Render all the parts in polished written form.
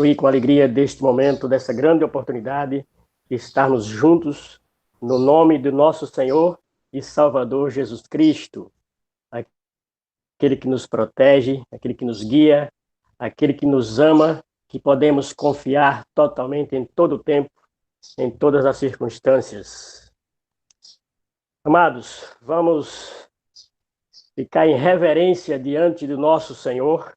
usufruir com alegria deste momento, dessa grande oportunidade de estarmos juntos no nome do nosso Senhor e Salvador Jesus Cristo, aquele que nos protege, aquele que nos guia, aquele que nos ama, que podemos confiar totalmente em todo o tempo, em todas as circunstâncias. Amados, vamos ficar em reverência diante do nosso Senhor,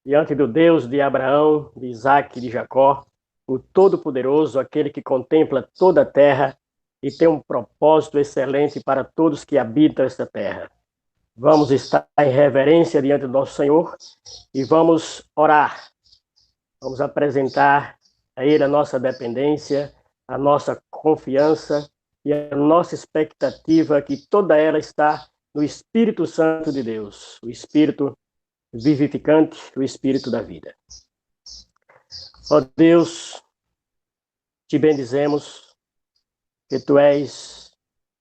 diante do Deus de Abraão, de Isaac e de Jacó, o Todo-Poderoso, aquele que contempla toda a terra e tem um propósito excelente para todos que habitam esta terra. Vamos estar em reverência diante do nosso Senhor e vamos orar. Vamos apresentar a Ele a nossa dependência, a nossa confiança e a nossa expectativa, que toda ela está no Espírito Santo de Deus, o Espírito vivificante, o Espírito da vida. Ó Deus, te bendizemos, que Tu és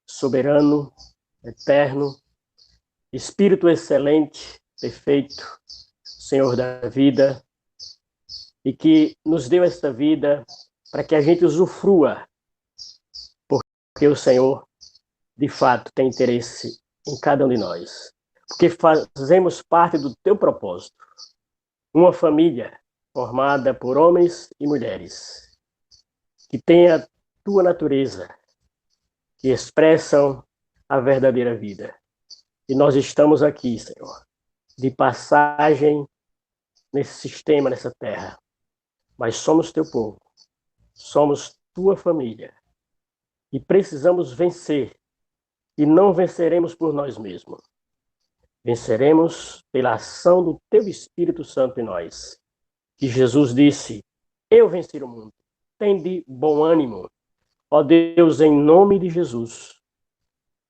soberano, eterno, Espírito excelente, perfeito, Senhor da vida, e que nos deu esta vida para que a gente usufrua, porque o Senhor, de fato, tem interesse em cada um de nós, porque fazemos parte do Teu propósito, uma família formada por homens e mulheres, que tem a Tua natureza, que expressam a verdadeira vida. E nós estamos aqui, Senhor, de passagem nesse sistema, nessa terra. Mas somos Teu povo, somos Tua família. E precisamos vencer. E não venceremos por nós mesmos. Venceremos pela ação do Teu Espírito Santo em nós. Que Jesus disse, eu venci o mundo. Tende bom ânimo. Ó Deus, em nome de Jesus,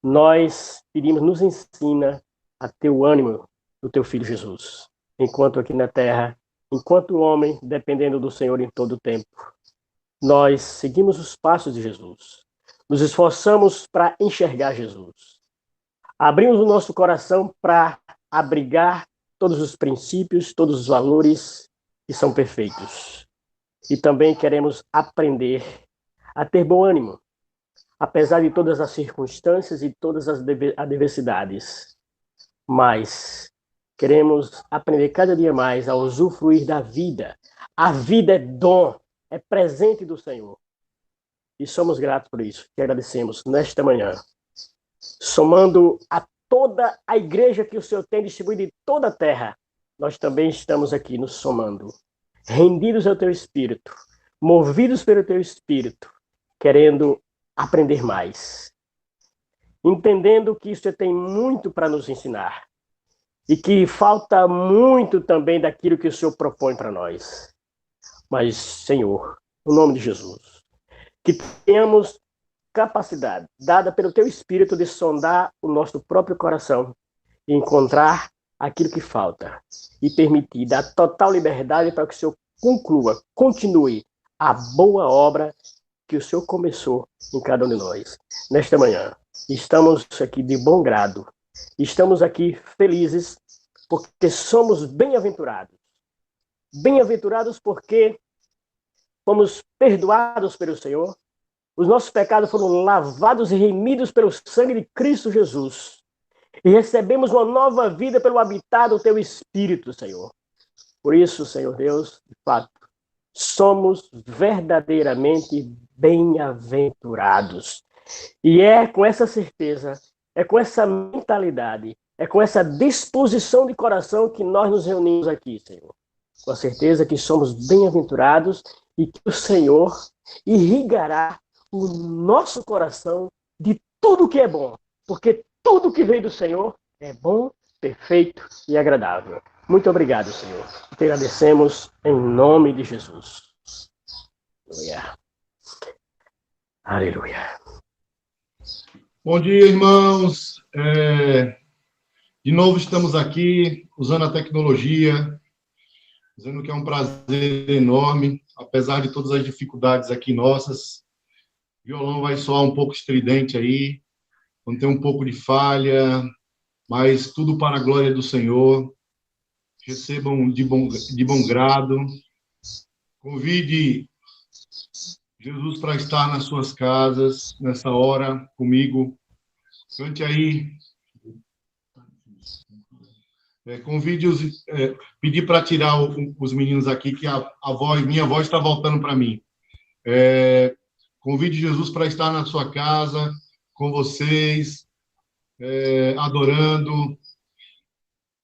nós pedimos, nos ensina a ter o ânimo do Teu Filho Jesus. Enquanto aqui na terra, enquanto homem, dependendo do Senhor em todo o tempo, nós seguimos os passos de Jesus. Nos esforçamos para enxergar Jesus. Abrimos o nosso coração para abrigar todos os princípios, todos os valores que são perfeitos. E também queremos aprender a ter bom ânimo, apesar de todas as circunstâncias e todas as adversidades. Mas queremos aprender cada dia mais a usufruir da vida. A vida é dom, é presente do Senhor. E somos gratos por isso. E agradecemos nesta manhã. Somando a toda a igreja que o Senhor tem distribuído em toda a terra, nós também estamos aqui nos somando. Rendidos ao Teu Espírito, movidos pelo Teu Espírito, querendo aprender mais. Entendendo que isso tem muito para nos ensinar. E que falta muito também daquilo que o Senhor propõe para nós. Mas, Senhor, no nome de Jesus, que tenhamos capacidade, dada pelo Teu Espírito, de sondar o nosso próprio coração e encontrar aquilo que falta e permitir dar total liberdade para que o Senhor conclua, continue a boa obra que o Senhor começou em cada um de nós. Nesta manhã, estamos aqui de bom grado, estamos aqui felizes porque somos bem-aventurados. Bem-aventurados porque fomos perdoados pelo Senhor, os nossos pecados foram lavados e remidos pelo sangue de Cristo Jesus. E recebemos uma nova vida pelo habitar do Teu Espírito, Senhor. Por isso, Senhor Deus, de fato, somos verdadeiramente bem-aventurados. E é com essa certeza, é com essa mentalidade, é com essa disposição de coração que nós nos reunimos aqui, Senhor. Com a certeza que somos bem-aventurados e que o Senhor irrigará o nosso coração de tudo que é bom, porque tudo que vem do Senhor é bom, perfeito e agradável. Muito obrigado, Senhor. Te agradecemos em nome de Jesus. Aleluia. Aleluia. Bom dia, irmãos. De novo estamos aqui usando a tecnologia, dizendo que é um prazer enorme, apesar de todas as dificuldades aqui nossas. O violão vai soar um pouco estridente aí, vamos ter um pouco de falha, mas tudo para a glória do Senhor. Recebam de bom grado Convide Jesus para estar nas suas casas, nessa hora, comigo. Cante aí. Pedir para tirar os meninos aqui, que minha voz está voltando para mim. Convide Jesus para estar na sua casa, com vocês, adorando,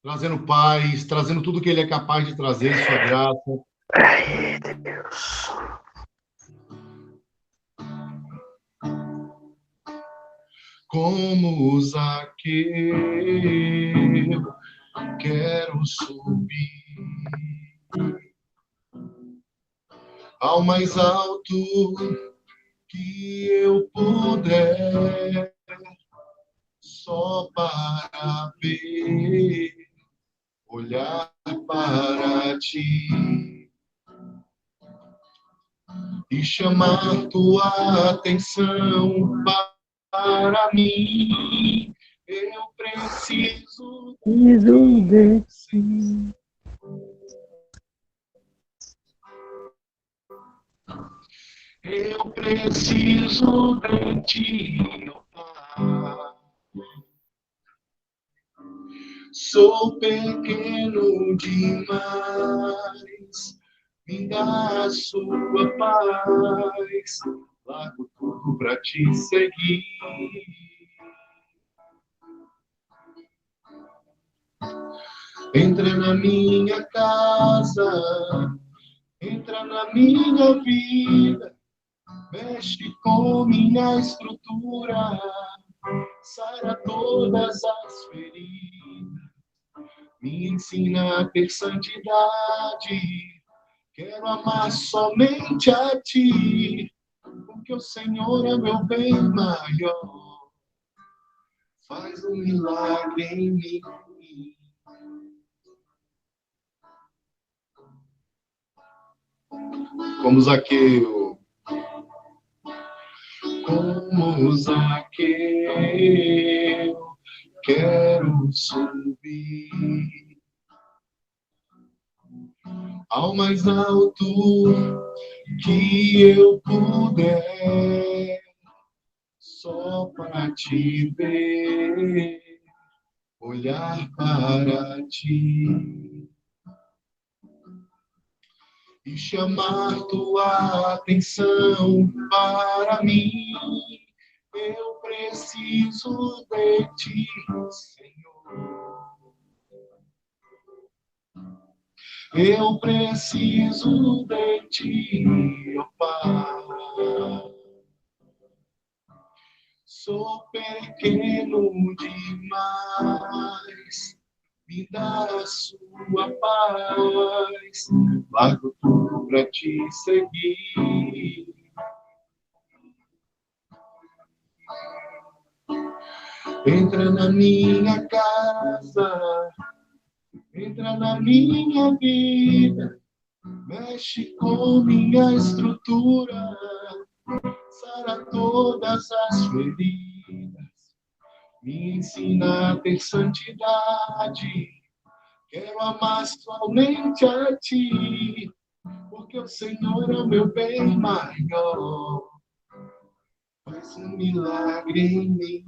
trazendo paz, trazendo tudo que Ele é capaz de trazer, sua graça. Ai, Deus. Como Zaqueu, quero subir ao mais alto que eu puder, só para ver, olhar para ti e chamar tua atenção para mim. Eu preciso de ti. Eu preciso de ti, ó Pai. Sou pequeno demais, me dá a sua paz, largo tudo para te seguir. Entra na minha casa, entra na minha vida, mexe com minha estrutura, sara todas as feridas, me ensina a ter santidade, quero amar somente a ti, porque o Senhor é meu bem maior, faz um milagre em mim. Como Zaqueu, quero subir ao mais alto que eu puder, só para te ver, olhar para ti e chamar tua atenção para mim. Eu preciso de ti, Senhor. Eu preciso de ti, ó Pai. Sou pequeno demais, me dá a sua paz, largo tudo para te seguir. Entra na minha casa, entra na minha vida, mexe com minha estrutura, sara todas as feridas, me ensina a ter santidade, quero amar somente a ti, porque o Senhor é o meu bem maior, faz um milagre em mim.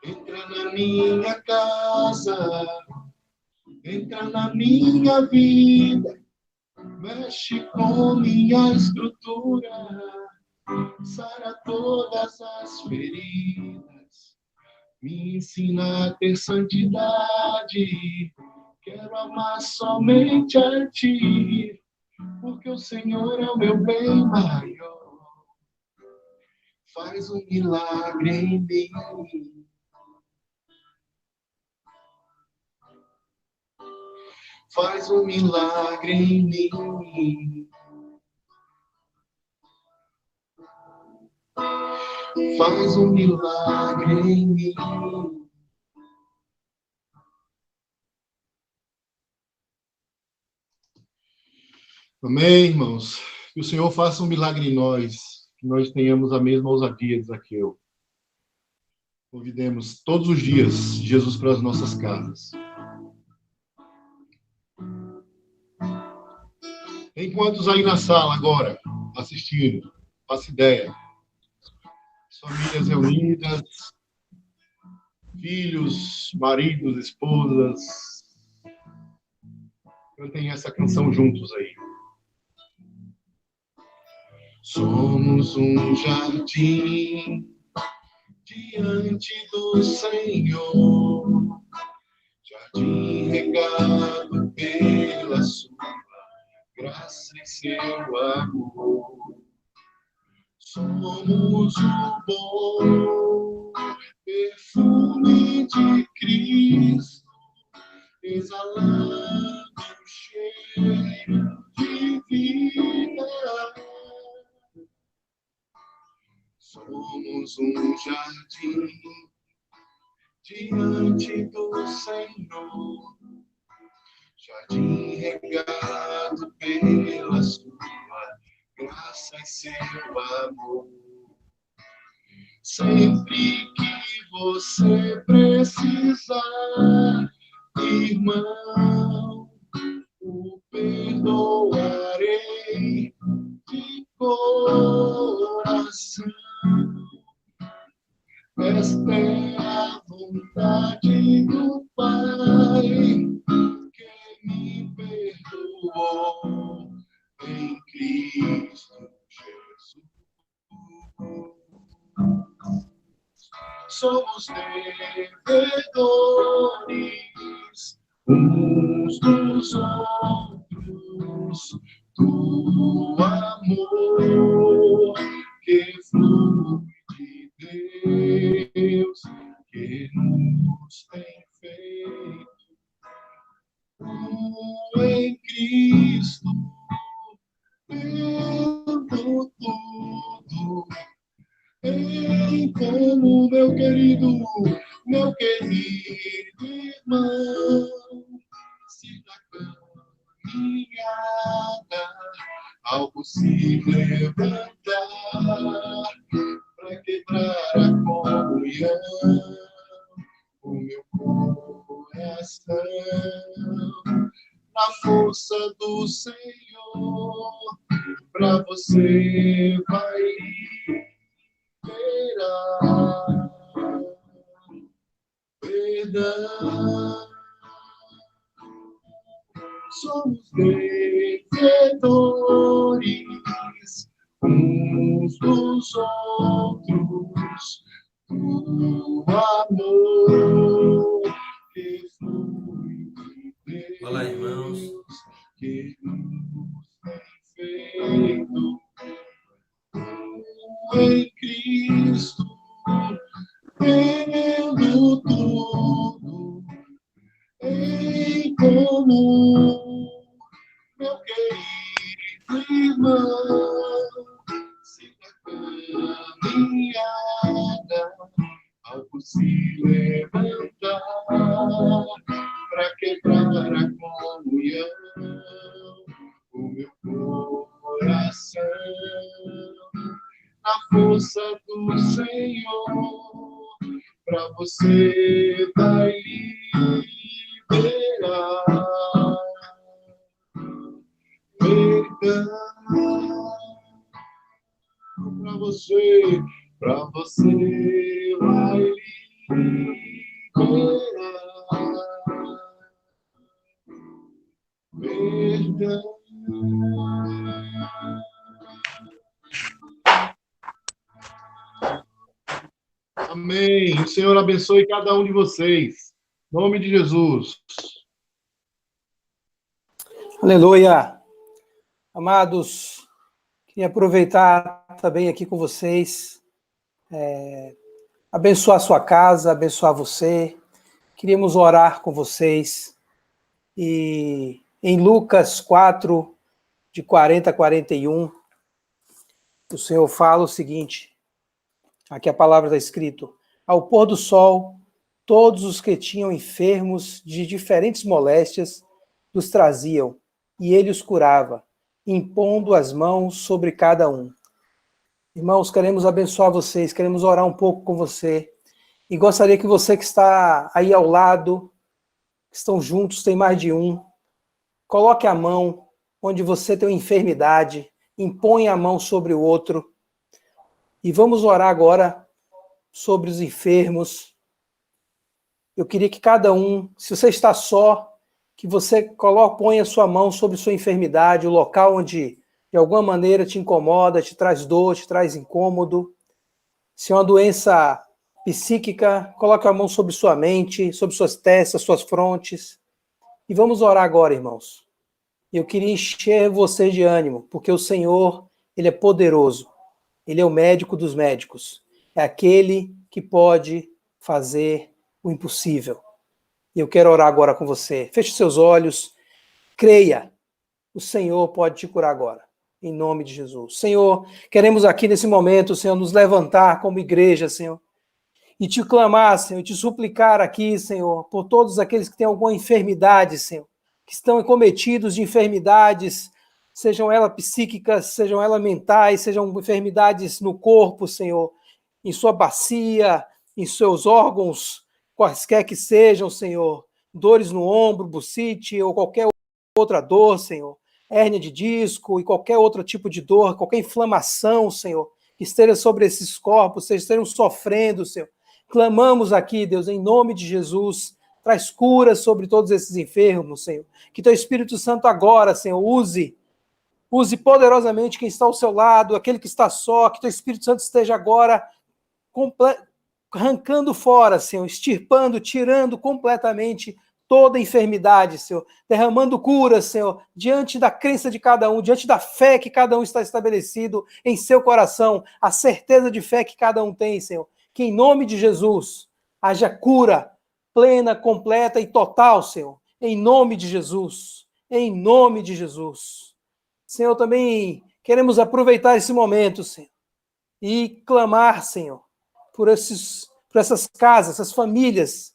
Entra na minha casa, entra na minha vida, mexe com minha estrutura, sara todas as feridas, me ensina a ter santidade, quero amar somente a ti, porque o Senhor é o meu bem maior, faz um milagre em mim. Faz um milagre em mim. Faz um milagre em mim. Amém, irmãos? Que o Senhor faça um milagre em nós, que nós tenhamos a mesma ousadia de Zaqueu. Convidemos todos os dias Jesus para as nossas casas. Tem quantos aí na sala agora, assistindo? Faça ideia. Famílias reunidas, filhos, maridos, esposas. Cantem essa canção juntos aí. Somos um jardim diante do Senhor, jardim regado pela sua graça e seu amor. Somos o bom perfume de Cristo, exalando o cheiro de vida. Somos um jardim diante do Senhor, jardim regado pela sua graça e seu amor. Sempre que você precisar, irmão, o perdoarei de coração. Esta é a vontade do Pai, que me perdoou em Cristo Jesus. Somos devedores uns dos outros do amor que flui de Deus, que nos tem feito em Cristo, tendo tudo em como, meu querido irmão, se na caminhada algo se levantar para quebrar a comunhão, o meu coração, na força do Senhor, para você vai liberar perdão. Somos devedores uns dos outros do amor que flui de Deus. Olá, irmãos. Que nos tem feito em Cristo, tendo tudo em comum, meu querido irmão, se na caminhada algo se levantar para quebrar a comunhão, o meu coração, na força do Senhor, para você vai liberar perdão. Para você vai liberar perdão. Amém. O Senhor abençoe cada um de vocês. Em nome de Jesus. Aleluia. Amados, queria aproveitar também aqui com vocês, abençoar a sua casa, abençoar você. Queríamos orar com vocês. E em Lucas 4, de 40 a 41, o Senhor fala o seguinte, aqui a palavra está escrito: ao pôr do sol, todos os que tinham enfermos de diferentes moléstias os traziam, e ele os curava, impondo as mãos sobre cada um. Irmãos, queremos abençoar vocês, queremos orar um pouco com você, e gostaria que você que está aí ao lado, que estão juntos, tem mais de um, coloque a mão onde você tem uma enfermidade, impõe a mão sobre o outro. E vamos orar agora sobre os enfermos. Eu queria que cada um, se você está só, que você ponha a sua mão sobre sua enfermidade, o local onde de alguma maneira te incomoda, te traz dor, te traz incômodo. Se é uma doença psíquica, coloque a mão sobre sua mente, sobre suas testas, suas frontes. E vamos orar agora, irmãos. Eu queria encher você de ânimo, porque o Senhor, Ele é poderoso. Ele é o médico dos médicos. É aquele que pode fazer o impossível. E eu quero orar agora com você. Feche seus olhos. Creia. O Senhor pode te curar agora. Em nome de Jesus. Senhor, queremos aqui nesse momento, Senhor, nos levantar como igreja, Senhor. E te clamar, Senhor, e te suplicar aqui, Senhor, por todos aqueles que têm alguma enfermidade, Senhor, que estão cometidos de enfermidades, sejam elas psíquicas, sejam elas mentais, sejam enfermidades no corpo, Senhor, em sua bacia, em seus órgãos, quaisquer que sejam, Senhor, dores no ombro, bursite ou qualquer outra dor, Senhor, hérnia de disco e qualquer outro tipo de dor, qualquer inflamação, Senhor, que esteja sobre esses corpos, estejam sofrendo, Senhor. Clamamos aqui, Deus, em nome de Jesus, traz cura sobre todos esses enfermos, Senhor. Que teu Espírito Santo agora, Senhor, use poderosamente quem está ao seu lado, aquele que está só, que teu Espírito Santo esteja agora arrancando fora, Senhor, extirpando, tirando completamente toda enfermidade, Senhor, derramando cura, Senhor, diante da crença de cada um, diante da fé que cada um está estabelecido em seu coração, a certeza de fé que cada um tem, Senhor. Que em nome de Jesus haja cura plena, completa e total, Senhor. Em nome de Jesus. Em nome de Jesus. Senhor, também queremos aproveitar esse momento, Senhor, e clamar, Senhor, por essas casas, essas famílias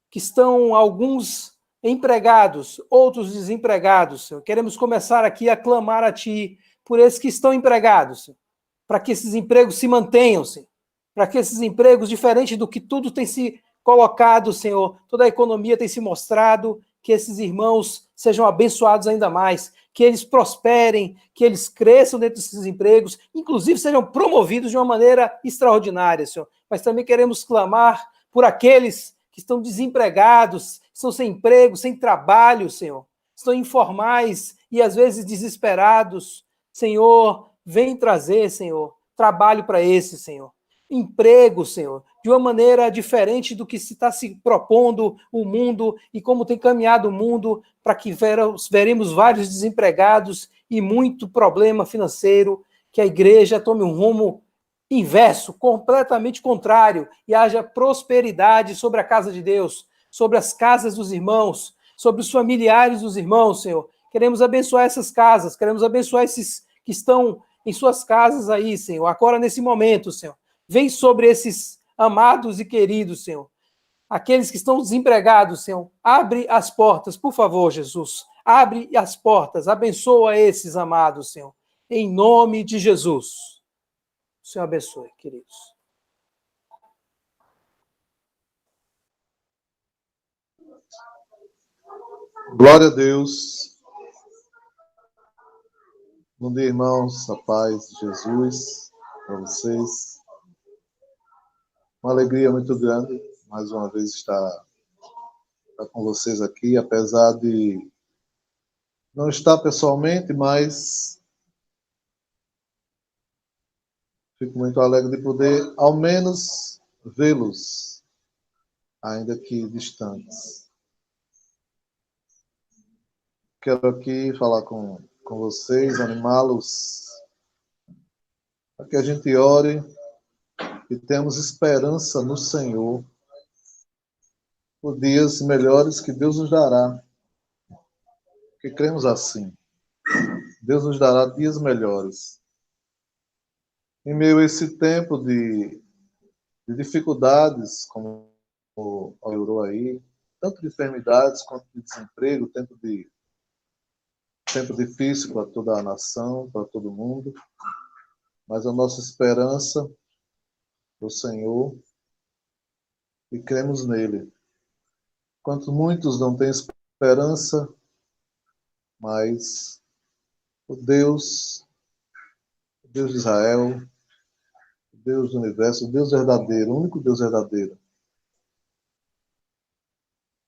que estão alguns empregados, outros desempregados, Senhor. Queremos começar aqui a clamar a Ti por esses que estão empregados, Senhor, para que esses empregos se mantenham, Senhor. Para que esses empregos, diferente do que tudo tem se colocado, Senhor, toda a economia tem se mostrado, que esses irmãos sejam abençoados ainda mais, que eles prosperem, que eles cresçam dentro desses empregos, inclusive sejam promovidos de uma maneira extraordinária, Senhor. Mas também queremos clamar por aqueles que estão desempregados, estão sem emprego, sem trabalho, Senhor, estão informais e às vezes desesperados. Senhor, vem trazer, Senhor, trabalho para esse, Senhor. Emprego, Senhor, de uma maneira diferente do que se está se propondo o mundo e como tem caminhado o mundo, para que veremos vários desempregados e muito problema financeiro, que a igreja tome um rumo inverso, completamente contrário, e haja prosperidade sobre a casa de Deus, sobre as casas dos irmãos, sobre os familiares dos irmãos, Senhor. Queremos abençoar essas casas, queremos abençoar esses que estão em suas casas aí, Senhor, agora nesse momento, Senhor. Vem sobre esses amados e queridos, Senhor. Aqueles que estão desempregados, Senhor. Abre as portas, por favor, Jesus. Abre as portas, abençoa esses amados, Senhor. Em nome de Jesus. O Senhor abençoe, queridos. Glória a Deus. Bom dia, irmãos. A paz de Jesus para vocês. Uma alegria muito grande, mais uma vez, estar com vocês aqui, apesar de não estar pessoalmente, mas fico muito alegre de poder, ao menos, vê-los, ainda que distantes. Quero aqui falar com vocês, animá-los, para que a gente ore e temos esperança no Senhor por dias melhores que Deus nos dará. Porque cremos assim. Deus nos dará dias melhores. Em meio a esse tempo de dificuldades, como orou aí, tanto de enfermidades quanto de desemprego, tempo difícil para toda a nação, para todo mundo, mas a nossa esperança no Senhor e cremos nele. Enquanto muitos não têm esperança, mas o Deus de Israel, o Deus do universo, o Deus verdadeiro, o único Deus verdadeiro.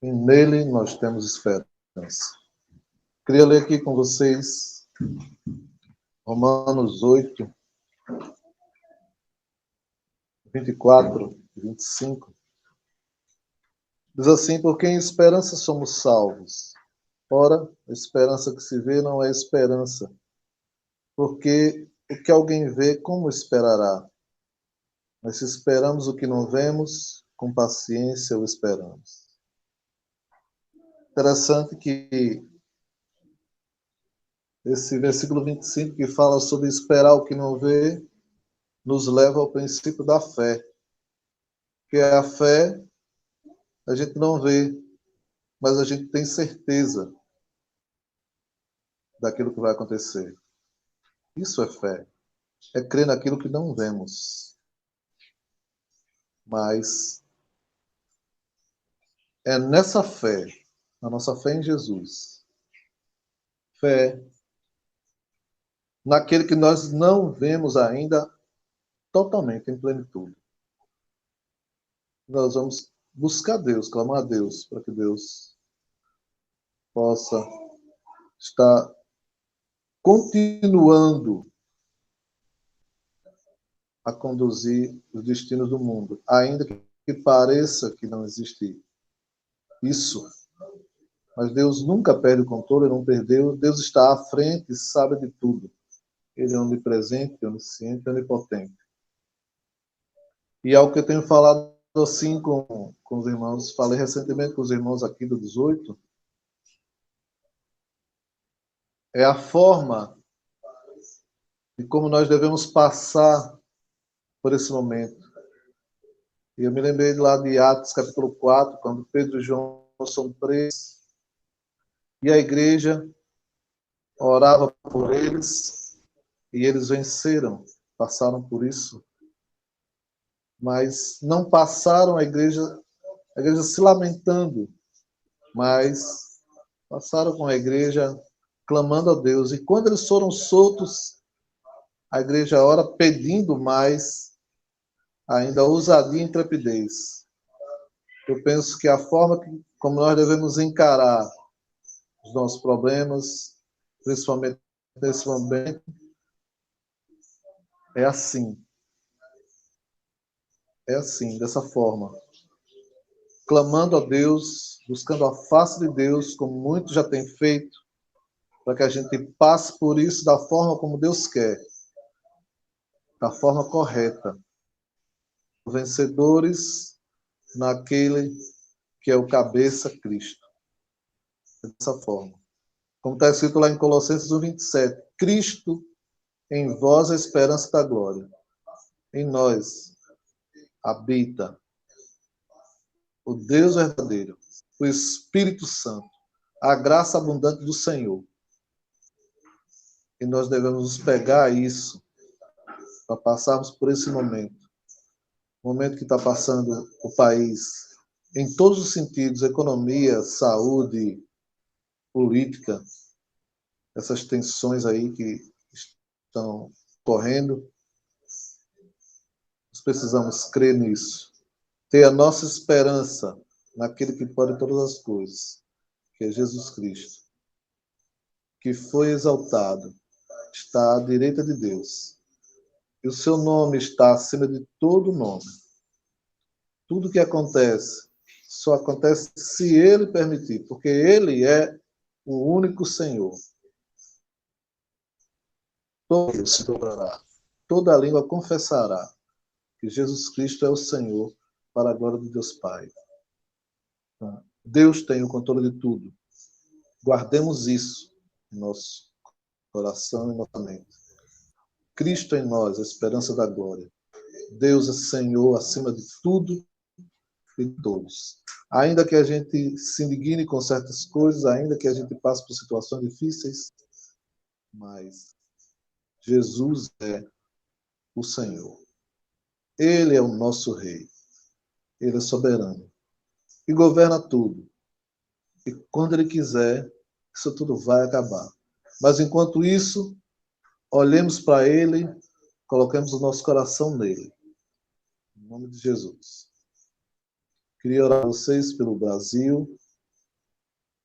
E nele nós temos esperança. Queria ler aqui com vocês Romanos 8, 24 e 25. Diz assim: porque em esperança somos salvos. Ora, a esperança que se vê não é esperança, porque o que alguém vê, como esperará? Mas se esperamos o que não vemos, com paciência o esperamos. Interessante que esse versículo 25, que fala sobre esperar o que não vê, nos leva ao princípio da fé. Que a fé a gente não vê, mas a gente tem certeza daquilo que vai acontecer. Isso é fé. É crer naquilo que não vemos. Mas é nessa fé, a nossa fé em Jesus, fé naquele que nós não vemos ainda totalmente em plenitude. Nós vamos buscar Deus, clamar a Deus, para que Deus possa estar continuando a conduzir os destinos do mundo, ainda que pareça que não existe isso. Mas Deus nunca perde o controle, não perdeu. Deus está à frente e sabe de tudo. Ele é onipresente, onisciente, onipotente. E algo que eu tenho falado assim com os irmãos, falei recentemente com os irmãos aqui do 18, é a forma de como nós devemos passar por esse momento. E eu me lembrei lá de Atos, capítulo 4, quando Pedro e João são presos, e a igreja orava por eles, e eles venceram, passaram por isso. Mas não passaram a igreja se lamentando, mas passaram com a igreja clamando a Deus. E quando eles foram soltos, a igreja ora pedindo mais, ainda ousadia e intrepidez. Eu penso que a forma como nós devemos encarar os nossos problemas, principalmente nesse momento, é assim. É assim, dessa forma. Clamando a Deus, buscando a face de Deus, como muitos já têm feito, para que a gente passe por isso da forma como Deus quer, da forma correta. Vencedores naquele que é o cabeça, Cristo. Dessa forma. Como está escrito lá em Colossenses 1:27, Cristo em vós a esperança da glória. Em nós habita o Deus verdadeiro, o Espírito Santo, a graça abundante do Senhor. E nós devemos nos pegar a isso para passarmos por esse momento. O momento que está passando o país, em todos os sentidos, economia, saúde, política, essas tensões aí que estão correndo. Nós precisamos crer nisso. Ter a nossa esperança naquele que pode todas as coisas, que é Jesus Cristo, que foi exaltado, está à direita de Deus. E o seu nome está acima de todo nome. Tudo que acontece, só acontece se ele permitir, porque ele é o único Senhor. Todo se dobrará, toda língua confessará que Jesus Cristo é o Senhor, para a glória de Deus Pai. Deus tem o controle de tudo. Guardemos isso em nosso coração e nossa mente. Cristo em nós, a esperança da glória. Deus é Senhor acima de tudo e de todos. Ainda que a gente se indigne com certas coisas, ainda que a gente passe por situações difíceis, mas Jesus é o Senhor. Ele é o nosso Rei. Ele é soberano. E governa tudo. E quando Ele quiser, isso tudo vai acabar. Mas enquanto isso, olhemos para Ele, coloquemos o nosso coração nele. Em nome de Jesus. Queria orar a vocês pelo Brasil,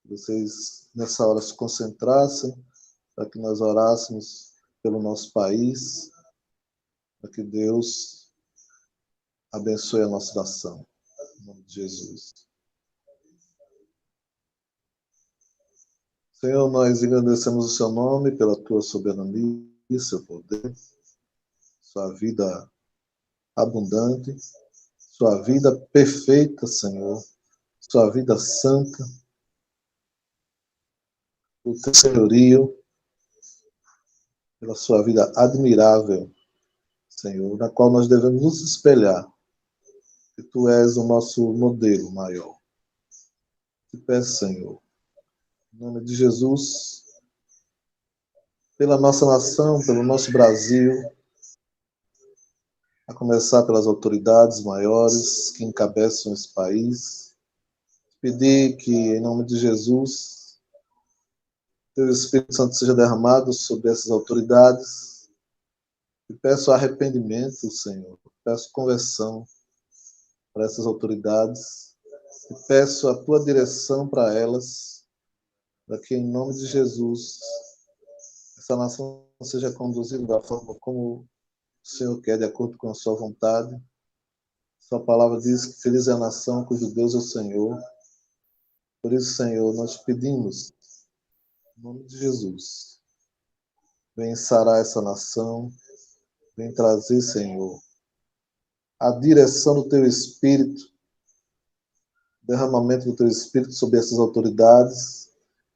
que vocês nessa hora se concentrassem, para que nós orássemos pelo nosso país, para que Deus abençoe a nossa nação. Em nome de Jesus. Senhor, nós agradecemos o seu nome pela tua soberania, seu poder, sua vida abundante, sua vida perfeita, Senhor, sua vida santa, o teu senhorio, pela sua vida admirável, Senhor, na qual nós devemos nos espelhar, que tu és o nosso modelo maior. Te peço, Senhor, em nome de Jesus, pela nossa nação, pelo nosso Brasil, a começar pelas autoridades maiores que encabeçam esse país, pedir que, em nome de Jesus, teu Espírito Santo seja derramado sobre essas autoridades. E peço arrependimento, Senhor. Peço conversão para essas autoridades. E peço a tua direção para elas, para que, em nome de Jesus, essa nação seja conduzida da forma como o Senhor quer, de acordo com a sua vontade. Sua palavra diz que feliz é a nação cujo Deus é o Senhor. Por isso, Senhor, nós pedimos, em nome de Jesus, vem sarar essa nação, vem trazer, Senhor, a direção do teu Espírito, derramamento do teu Espírito sobre essas autoridades,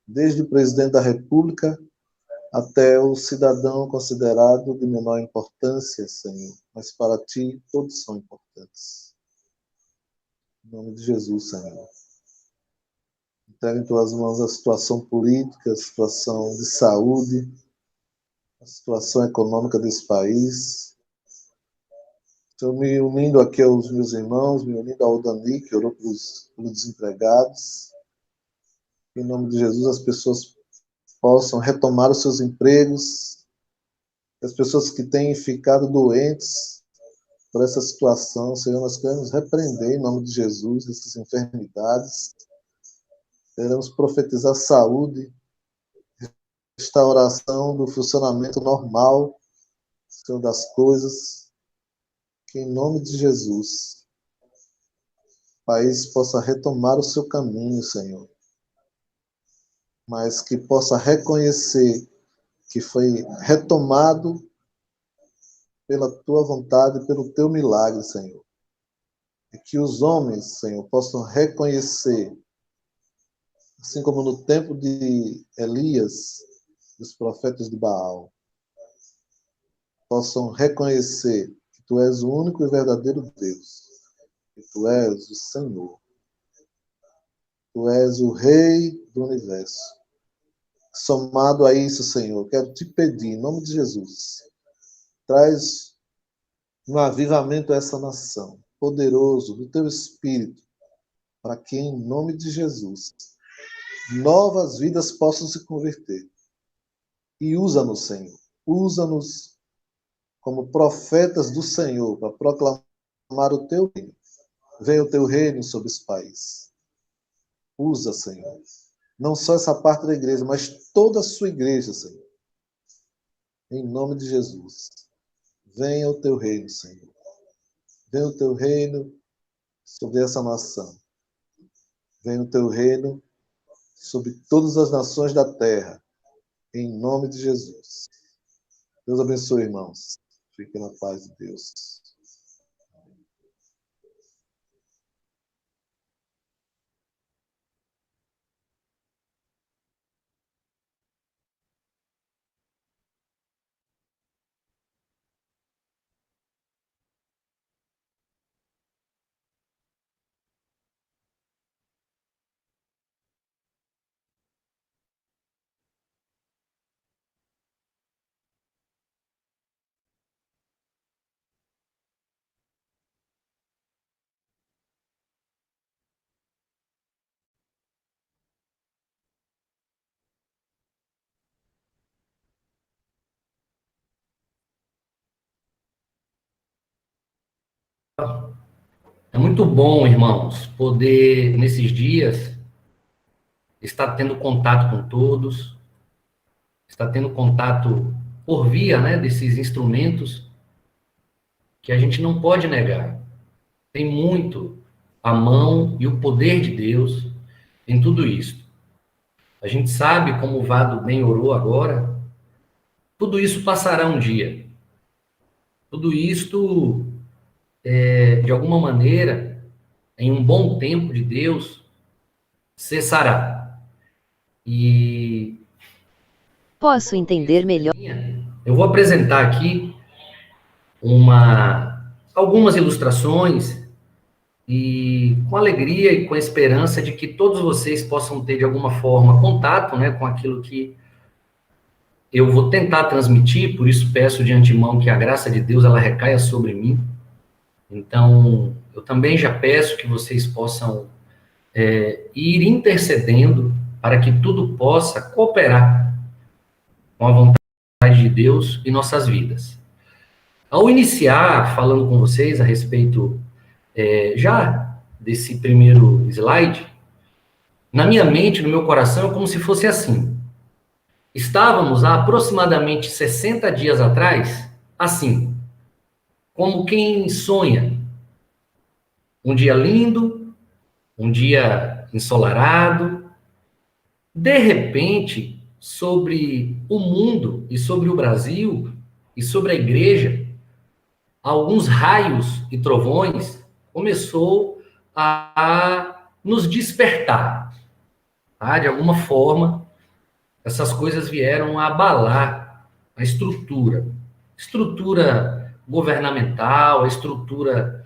desde o presidente da República até o cidadão considerado de menor importância, Senhor. Mas para ti, todos são importantes. Em nome de Jesus, Senhor. Entrega em tuas mãos a situação política, a situação de saúde, a situação econômica desse país. Estou me unindo aqui aos meus irmãos, me unindo ao Dani, que orou pelos desempregados. Em nome de Jesus, as pessoas possam retomar os seus empregos, as pessoas que têm ficado doentes por essa situação, Senhor, nós queremos repreender em nome de Jesus essas enfermidades, queremos profetizar saúde, restauração do funcionamento normal, Senhor, das coisas, que em nome de Jesus o país possa retomar o seu caminho, Senhor, mas que possa reconhecer que foi retomado pela tua vontade, pelo teu milagre, Senhor. E que os homens, Senhor, possam reconhecer, assim como no tempo de Elias, dos profetas de Baal, possam reconhecer que tu és o único e verdadeiro Deus, que tu és o Senhor, tu és o Rei do Universo. Somado a isso, Senhor, quero te pedir, em nome de Jesus, traz um avivamento a essa nação, poderoso, do teu Espírito, para que, em nome de Jesus, novas vidas possam se converter. E usa-nos, Senhor, usa-nos como profetas do Senhor para proclamar o teu reino. Venha o teu reino sobre esse país. Usa, Senhor, não só essa parte da igreja, mas toda a sua igreja, Senhor. Em nome de Jesus. Venha o teu reino, Senhor. Venha o teu reino sobre essa nação. Venha o teu reino sobre todas as nações da terra. Em nome de Jesus. Deus abençoe, irmãos. Fiquem na paz de Deus. É muito bom, irmãos, poder, nesses dias, estar tendo contato com todos, estar tendo contato por via, né, desses instrumentos que a gente não pode negar. Tem muito a mão e o poder de Deus em tudo isso. A gente sabe, como o Vado bem orou agora, tudo isso passará um dia. Tudo isto, de alguma maneira, em um bom tempo de Deus, cessará. E Posso entender melhor. eu vou apresentar aqui algumas ilustrações e com alegria e com a esperança de que todos vocês possam ter, de alguma forma, contato, né, com aquilo que eu vou tentar transmitir, por isso peço de antemão que a graça de Deus ela recaia sobre mim. Então, eu também já peço que vocês possam ir intercedendo para que tudo possa cooperar com a vontade de Deus em nossas vidas. Ao iniciar falando com vocês a respeito já desse primeiro slide, na minha mente, no meu coração, é como se fosse assim. Estávamos há aproximadamente 60 dias atrás, assim, como quem sonha. Um dia lindo, um dia ensolarado. De repente, sobre o mundo e sobre o Brasil e sobre a igreja, alguns raios e trovões começou a nos despertar. Tá? De alguma forma, essas coisas vieram a abalar a estrutura governamental, a estrutura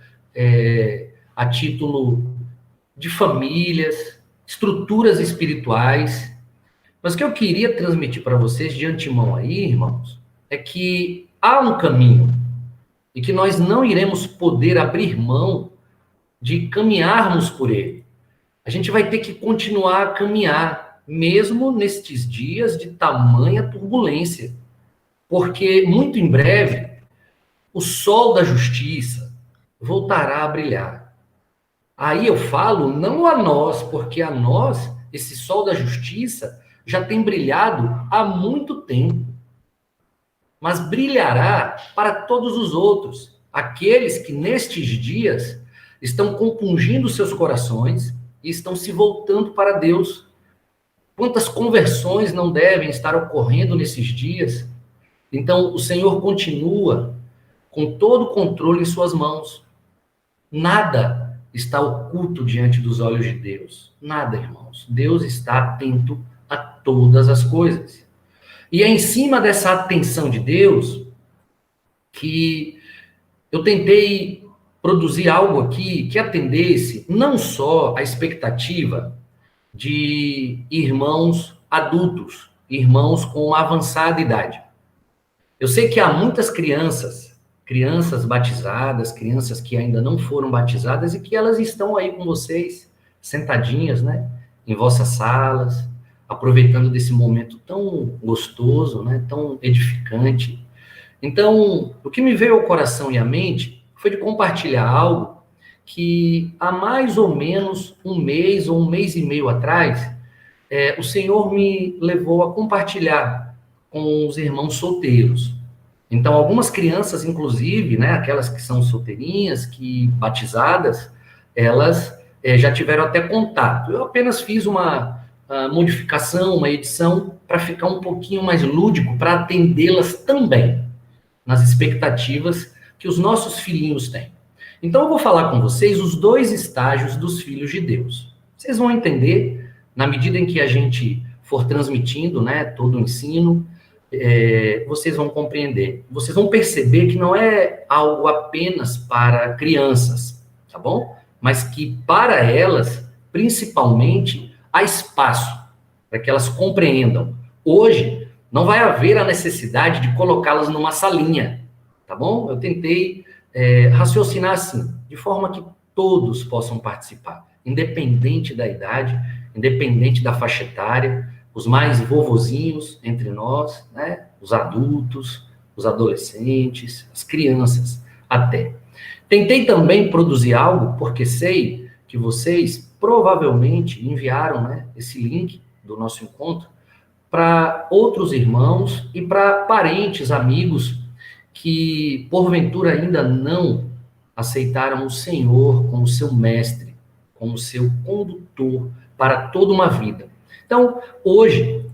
a título de famílias, estruturas espirituais. Mas o que eu queria transmitir para vocês de antemão aí, irmãos, é que há um caminho e que nós não iremos poder abrir mão de caminharmos por ele. A gente vai ter que continuar a caminhar, mesmo nestes dias de tamanha turbulência, porque muito em breve o sol da justiça voltará a brilhar. Aí eu falo não a nós, porque a nós esse sol da justiça já tem brilhado há muito tempo, mas brilhará para todos os outros, aqueles que nestes dias estão compungindo seus corações e estão se voltando para Deus. Quantas conversões não devem estar ocorrendo nesses dias? Então, o Senhor continua com todo o controle em suas mãos. Nada está oculto diante dos olhos de Deus. Nada, irmãos. Deus está atento a todas as coisas. E é em cima dessa atenção de Deus que eu tentei produzir algo aqui que atendesse não só a expectativa de irmãos adultos, irmãos com uma avançada idade. Eu sei que há muitas crianças batizadas, crianças que ainda não foram batizadas e que elas estão aí com vocês, sentadinhas, né, em vossas salas, aproveitando desse momento tão gostoso, né, tão edificante. Então, o que me veio ao coração e à mente foi de compartilhar algo que há mais ou menos um mês ou um mês e meio atrás, o Senhor me levou a compartilhar com os irmãos solteiros. Então, algumas crianças, inclusive, né, aquelas que são solteirinhas, que batizadas, elas já tiveram até contato. Eu apenas fiz uma modificação, uma edição, para ficar um pouquinho mais lúdico, para atendê-las também nas expectativas que os nossos filhinhos têm. Então, eu vou falar com vocês os dois estágios dos filhos de Deus. Vocês vão entender, na medida em que a gente for transmitindo, né, todo o ensino, vocês vão compreender. Vocês vão perceber que não é algo apenas para crianças, tá bom? Mas que para elas, principalmente, há espaço para que elas compreendam. Hoje, não vai haver a necessidade de colocá-las numa salinha, tá bom? Eu tentei raciocinar assim, de forma que todos possam participar, independente da idade, independente da faixa etária, os mais vovozinhos entre nós, né? Os adultos, os adolescentes, as crianças, até. Tentei também produzir algo, porque sei que vocês provavelmente enviaram, né, esse link do nosso encontro para outros irmãos e para parentes, amigos que porventura ainda não aceitaram o Senhor como seu mestre, como seu condutor para toda uma vida. Então, hoje,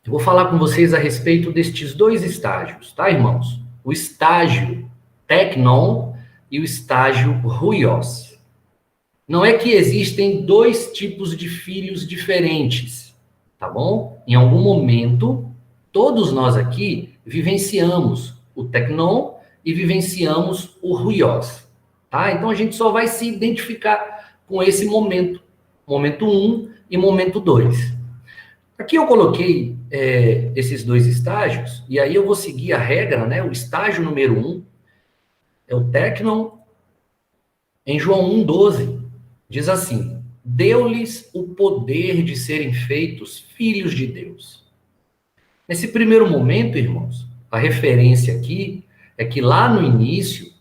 eu vou falar com vocês a respeito destes dois estágios, tá, irmãos? O estágio teknon e o estágio huios. Não é que existem dois tipos de filhos diferentes, tá bom? Em algum momento, todos nós aqui vivenciamos o teknon e vivenciamos o huios, tá? Então a gente só vai se identificar com esse momento 1 e momento 2. Aqui eu coloquei esses dois estágios, e aí eu vou seguir a regra, né? O estágio número 1 é o teknon. Em João 1,12, diz assim: deu-lhes o poder de serem feitos filhos de Deus. Nesse primeiro momento, irmãos, a referência aqui é que lá no início,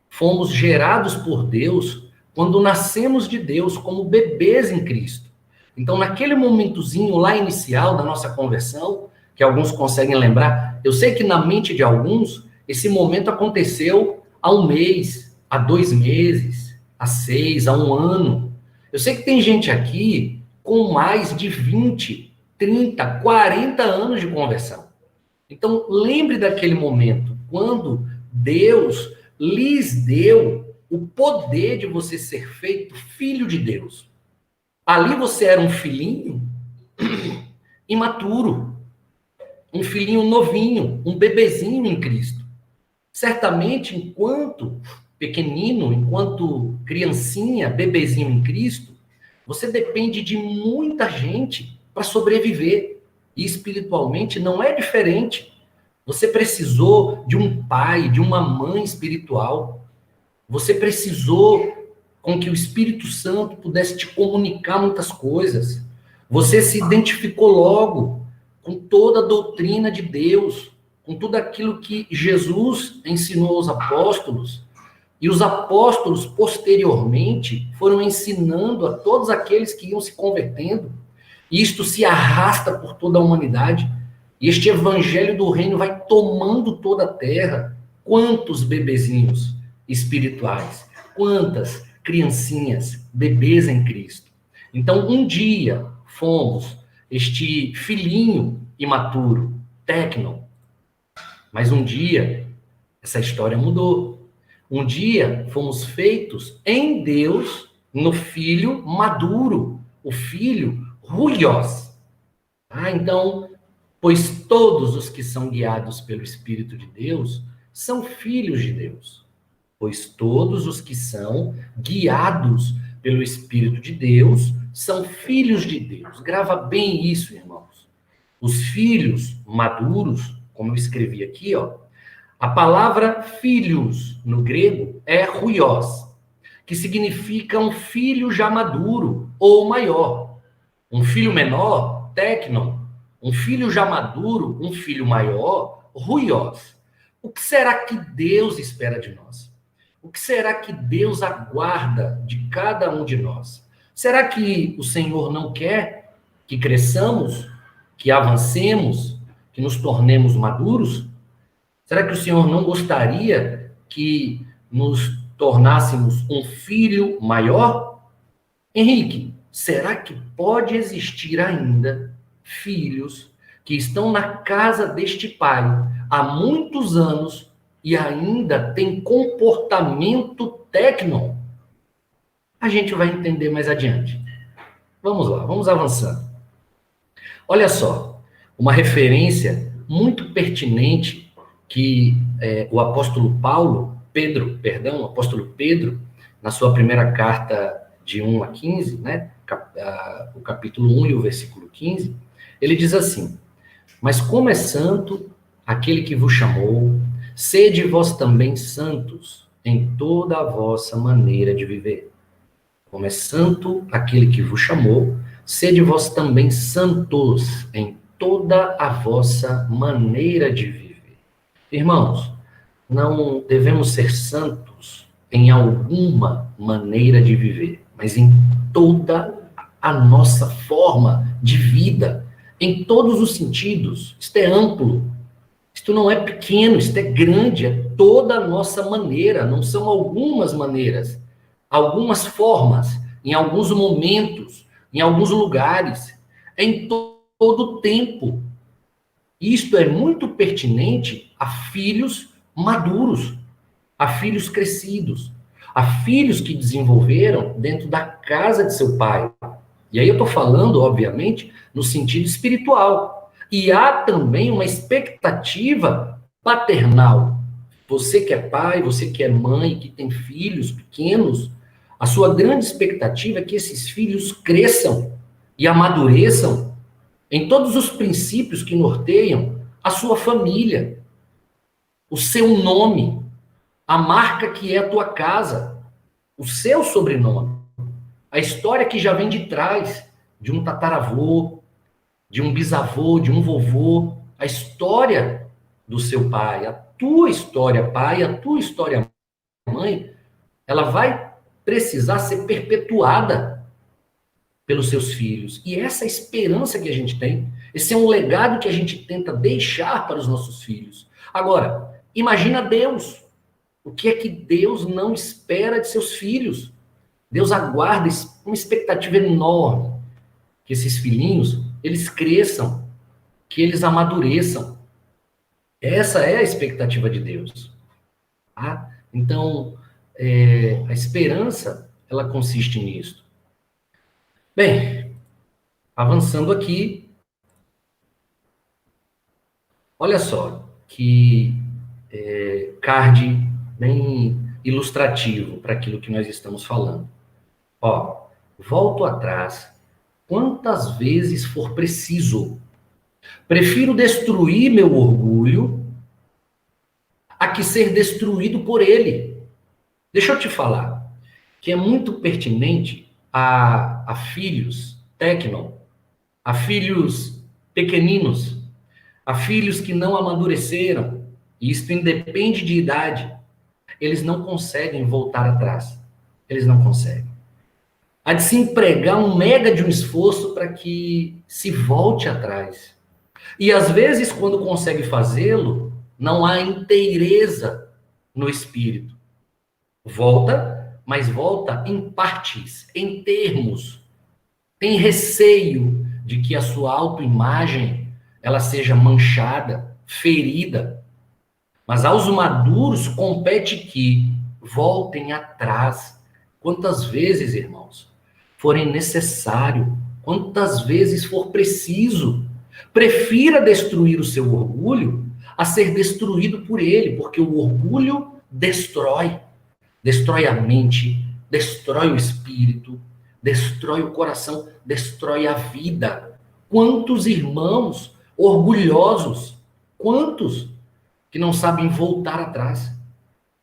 fomos gerados por Deus quando nascemos de Deus como bebês em Cristo. Então, naquele momentozinho lá inicial da nossa conversão, que alguns conseguem lembrar, eu sei que na mente de alguns, esse momento aconteceu há 1 mês, há 2 meses, há 6, há 1 ano. Eu sei que tem gente aqui com mais de 20, 30, 40 anos de conversão. Então, lembre daquele momento, quando Deus lhes deu o poder de você ser feito filho de Deus. Ali você era um filhinho imaturo, um filhinho novinho, um bebezinho em Cristo. Certamente, enquanto pequenino, enquanto criancinha, bebezinho em Cristo, você depende de muita gente para sobreviver. E espiritualmente não é diferente. Você precisou de um pai, de uma mãe espiritual. Você precisou com que o Espírito Santo pudesse te comunicar muitas coisas. Você se identificou logo com toda a doutrina de Deus, com tudo aquilo que Jesus ensinou aos apóstolos. E os apóstolos, posteriormente, foram ensinando a todos aqueles que iam se convertendo. E isto se arrasta por toda a humanidade. E este evangelho do reino vai tomando toda a terra. Quantos bebezinhos espirituais, quantas criancinhas, bebês em Cristo. Então, um dia fomos este filhinho imaturo, teknon. Mas um dia, essa história mudou. Um dia fomos feitos em Deus, no Filho maduro, o Filho huios. Então, pois todos os que são guiados pelo Espírito de Deus são filhos de Deus. Pois todos os que são guiados pelo Espírito de Deus são filhos de Deus. Grava bem isso, irmãos. Os filhos maduros, como eu escrevi aqui, ó, a palavra filhos no grego é huios, que significa um filho já maduro ou maior. Um filho menor, teknon. Um filho já maduro, um filho maior, huios. O que será que Deus espera de nós? O que será que Deus aguarda de cada um de nós? Será que o Senhor não quer que cresçamos, que avancemos, que nos tornemos maduros? Será que o Senhor não gostaria que nos tornássemos um filho maior? Henrique, será que pode existir ainda filhos que estão na casa deste pai há muitos anos e ainda tem comportamento teknon? A gente vai entender mais adiante. Vamos lá, vamos avançando. Olha só, uma referência muito pertinente que o apóstolo o apóstolo Pedro, na sua primeira carta de 1 a 15, né, o capítulo 1 e o versículo 15, ele diz assim: mas como é santo aquele que vos chamou, sede vós também santos em toda a vossa maneira de viver. Como é santo aquele que vos chamou, sede vós também santos em toda a vossa maneira de viver. Irmãos, não devemos ser santos em alguma maneira de viver, mas em toda a nossa forma de vida, em todos os sentidos. Isto é amplo, isto não é pequeno, isto é grande, é toda a nossa maneira, não são algumas maneiras, algumas formas, em alguns momentos, em alguns lugares, em todo o tempo. Isto é muito pertinente a filhos maduros, a filhos crescidos, a filhos que desenvolveram dentro da casa de seu pai. E aí eu estou falando, obviamente, no sentido espiritual. E há também uma expectativa paternal. Você que é pai, você que é mãe, que tem filhos pequenos, a sua grande expectativa é que esses filhos cresçam e amadureçam em todos os princípios que norteiam a sua família, o seu nome, a marca que é a tua casa, o seu sobrenome, a história que já vem de trás, de um tataravô, de um bisavô, de um vovô, a história do seu pai, a tua história, pai, a tua história, mãe, ela vai precisar ser perpetuada pelos seus filhos. E essa é a esperança que a gente tem, esse é um legado que a gente tenta deixar para os nossos filhos. Agora, imagina Deus. O que é que Deus não espera de seus filhos? Deus aguarda uma expectativa enorme que esses filhinhos, eles cresçam, que eles amadureçam. Essa é a expectativa de Deus. Tá? Então, a esperança, ela consiste nisso. Bem, avançando aqui, olha só que card bem ilustrativo para aquilo que nós estamos falando. Ó, volto atrás quantas vezes for preciso. Prefiro destruir meu orgulho a que ser destruído por ele. Deixa eu te falar que é muito pertinente a filhos tecno, a filhos pequeninos, a filhos que não amadureceram, e isso independe de idade, eles não conseguem voltar atrás. Eles não conseguem. Há de se empregar um mega de um esforço para que se volte atrás. E às vezes, quando consegue fazê-lo, não há inteireza no espírito. Volta, mas volta em partes, em termos. Tem receio de que a sua autoimagem ela seja manchada, ferida. Mas aos maduros compete que voltem atrás. Quantas vezes, irmãos, forem necessário, quantas vezes for preciso. Prefira destruir o seu orgulho a ser destruído por ele, porque o orgulho destrói. Destrói a mente, destrói o espírito, destrói o coração, destrói a vida. Quantos irmãos orgulhosos, quantos que não sabem voltar atrás,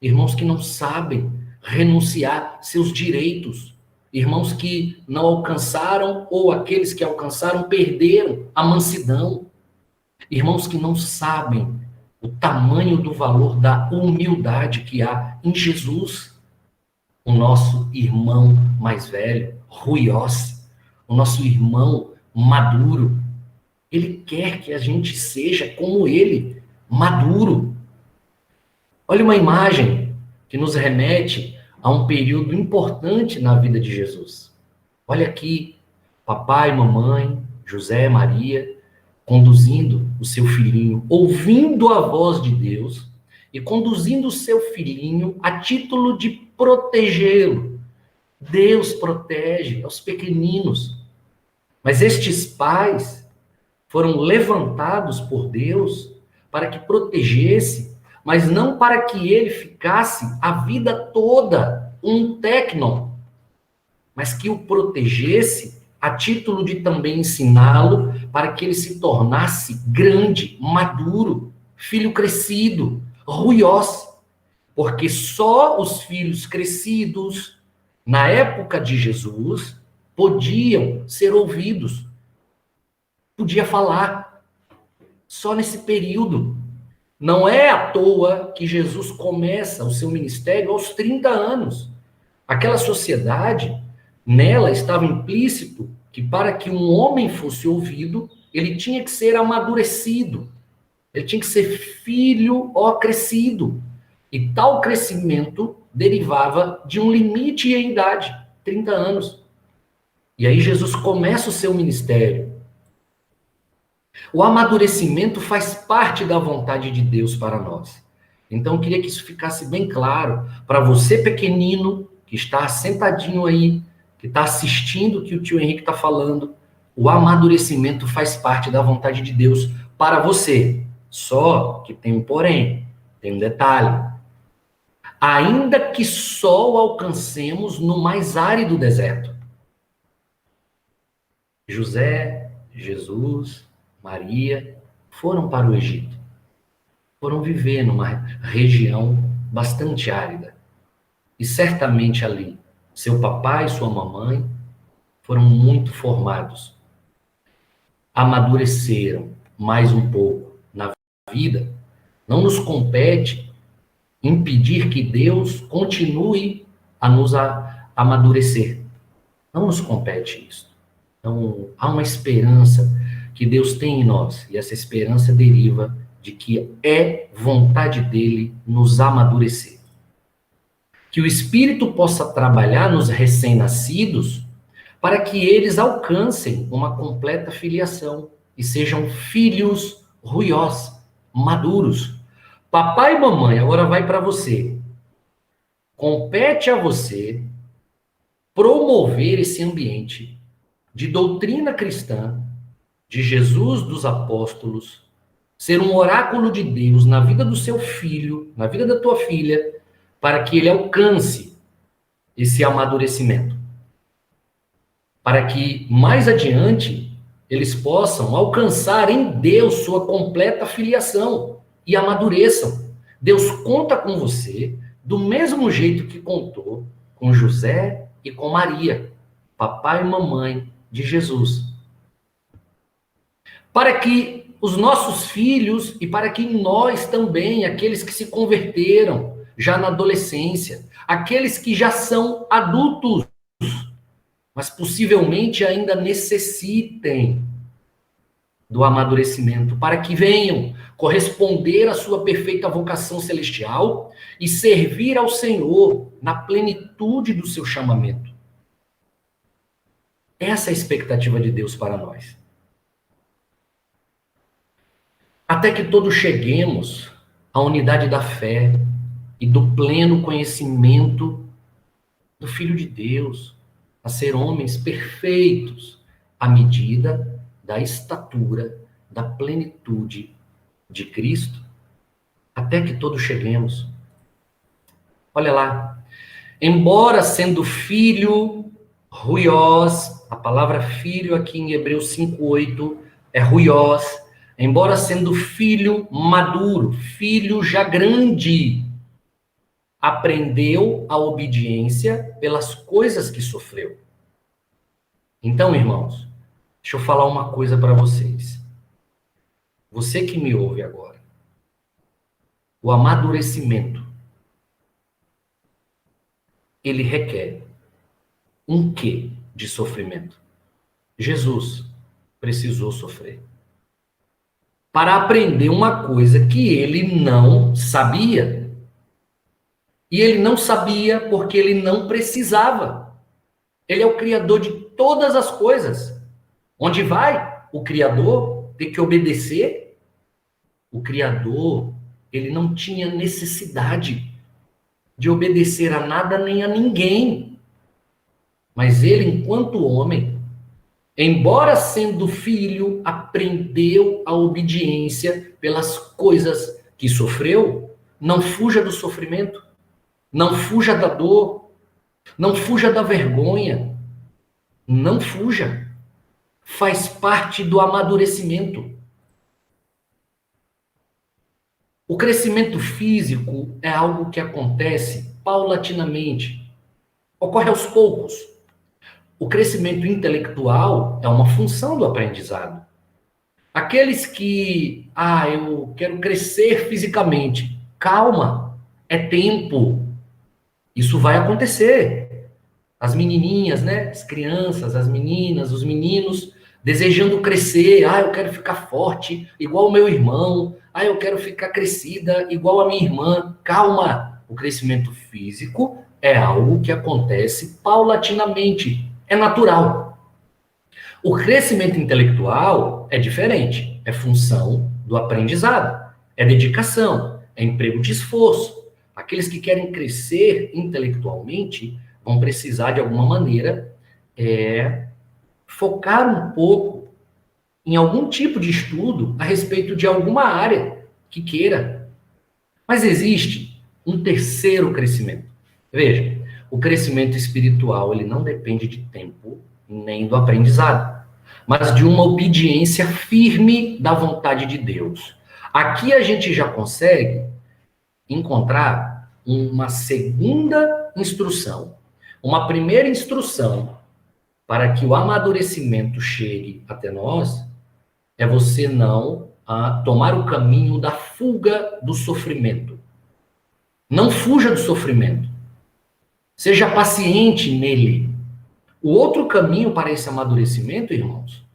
irmãos que não sabem renunciar seus direitos, irmãos que não alcançaram ou aqueles que alcançaram perderam a mansidão, irmãos que não sabem o tamanho do valor da humildade que há em Jesus, o nosso irmão mais velho, ruiós, o nosso irmão maduro. Ele quer que a gente seja como ele, maduro. Olha uma imagem que nos remete a um período importante na vida de Jesus. Olha aqui, papai, mamãe, José, Maria, conduzindo o seu filhinho, ouvindo a voz de Deus e conduzindo o seu filhinho a título de protegê-lo. Deus protege aos pequeninos. Mas estes pais foram levantados por Deus para que protegesse, mas não para que ele ficasse a vida toda um tecnon, mas que o protegesse a título de também ensiná-lo para que ele se tornasse grande, maduro, filho crescido, ruiós. Porque só os filhos crescidos, na época de Jesus, podiam ser ouvidos. Podia falar. Só nesse período. Não é à toa que Jesus começa o seu ministério aos 30 anos. Aquela sociedade, nela estava implícito que para que um homem fosse ouvido, ele tinha que ser amadurecido. Ele tinha que ser filho ou crescido. E tal crescimento derivava de um limite em idade, 30 anos. E aí Jesus começa o seu ministério. O amadurecimento faz parte da vontade de Deus para nós. Então eu queria que isso ficasse bem claro para você pequenino, que está sentadinho aí, que está assistindo o que o tio Henrique está falando. O amadurecimento faz parte da vontade de Deus para você. Só que tem um porém, tem um detalhe. Ainda que só o alcancemos no mais árido deserto. José, Jesus, Maria foram para o Egito. Foram viver numa região bastante árida. E certamente ali, seu papai e sua mamãe foram muito formados. Amadureceram mais um pouco na vida. Não nos compete impedir que Deus continue a nos amadurecer. Não nos compete isso. Então, há uma esperança que Deus tem em nós, e essa esperança deriva de que é vontade dele nos amadurecer. Que o Espírito possa trabalhar nos recém-nascidos para que eles alcancem uma completa filiação e sejam filhos ruiós, maduros. Papai e mamãe, agora vai para você. Compete a você promover esse ambiente de doutrina cristã, de Jesus dos apóstolos, ser um oráculo de Deus na vida do seu filho, na vida da tua filha, para que ele alcance esse amadurecimento. Para que mais adiante eles possam alcançar em Deus sua completa filiação e amadureçam. Deus conta com você do mesmo jeito que contou com José e com Maria, papai e mamãe de Jesus. Para que os nossos filhos e para que nós também, aqueles que se converteram já na adolescência, aqueles que já são adultos, mas possivelmente ainda necessitem do amadurecimento, para que venham corresponder à sua perfeita vocação celestial e servir ao Senhor na plenitude do seu chamamento. Essa é a expectativa de Deus para nós. Até que todos cheguemos à unidade da fé e do pleno conhecimento do Filho de Deus, a ser homens perfeitos, à medida da estatura, da plenitude de Cristo, até que todos cheguemos. Olha lá, embora sendo filho, ruiós, a palavra filho aqui em Hebreus 5:8 é ruiós, embora sendo filho maduro, filho já grande, aprendeu a obediência pelas coisas que sofreu. Então, irmãos, deixa eu falar uma coisa para vocês. Você que me ouve agora, o amadurecimento, ele requer um quê de sofrimento? Jesus precisou sofrer para aprender uma coisa que ele não sabia. E ele não sabia porque ele não precisava. Ele é o Criador de todas as coisas. Onde vai o Criador tem que obedecer? O Criador, ele não tinha necessidade de obedecer a nada nem a ninguém. Mas ele, enquanto homem, embora sendo filho, aprendeu a obediência pelas coisas que sofreu. Não fuja do sofrimento. Não fuja da dor. Não fuja da vergonha. Não fuja. Faz parte do amadurecimento. O crescimento físico é algo que acontece paulatinamente. Ocorre aos poucos. O crescimento intelectual é uma função do aprendizado. Aqueles que, eu quero crescer fisicamente. Calma, é tempo. Isso vai acontecer. As menininhas, né? As crianças, as meninas, os meninos desejando crescer. Eu quero ficar forte, igual o meu irmão. Eu quero ficar crescida, igual a minha irmã. Calma. O crescimento físico é algo que acontece paulatinamente. É natural. O crescimento intelectual é diferente. É função do aprendizado. É dedicação. É emprego de esforço. Aqueles que querem crescer intelectualmente vão precisar, de alguma maneira, focar um pouco em algum tipo de estudo a respeito de alguma área que queira. Mas existe um terceiro crescimento. Veja, o crescimento espiritual ele não depende de tempo nem do aprendizado, mas de uma obediência firme da vontade de Deus. Aqui a gente já consegue encontrar uma segunda instrução. Uma primeira instrução para que o amadurecimento chegue até nós é você não tomar o caminho da fuga do sofrimento. Não fuja do sofrimento. Seja paciente nele. O outro caminho para esse amadurecimento, irmãos,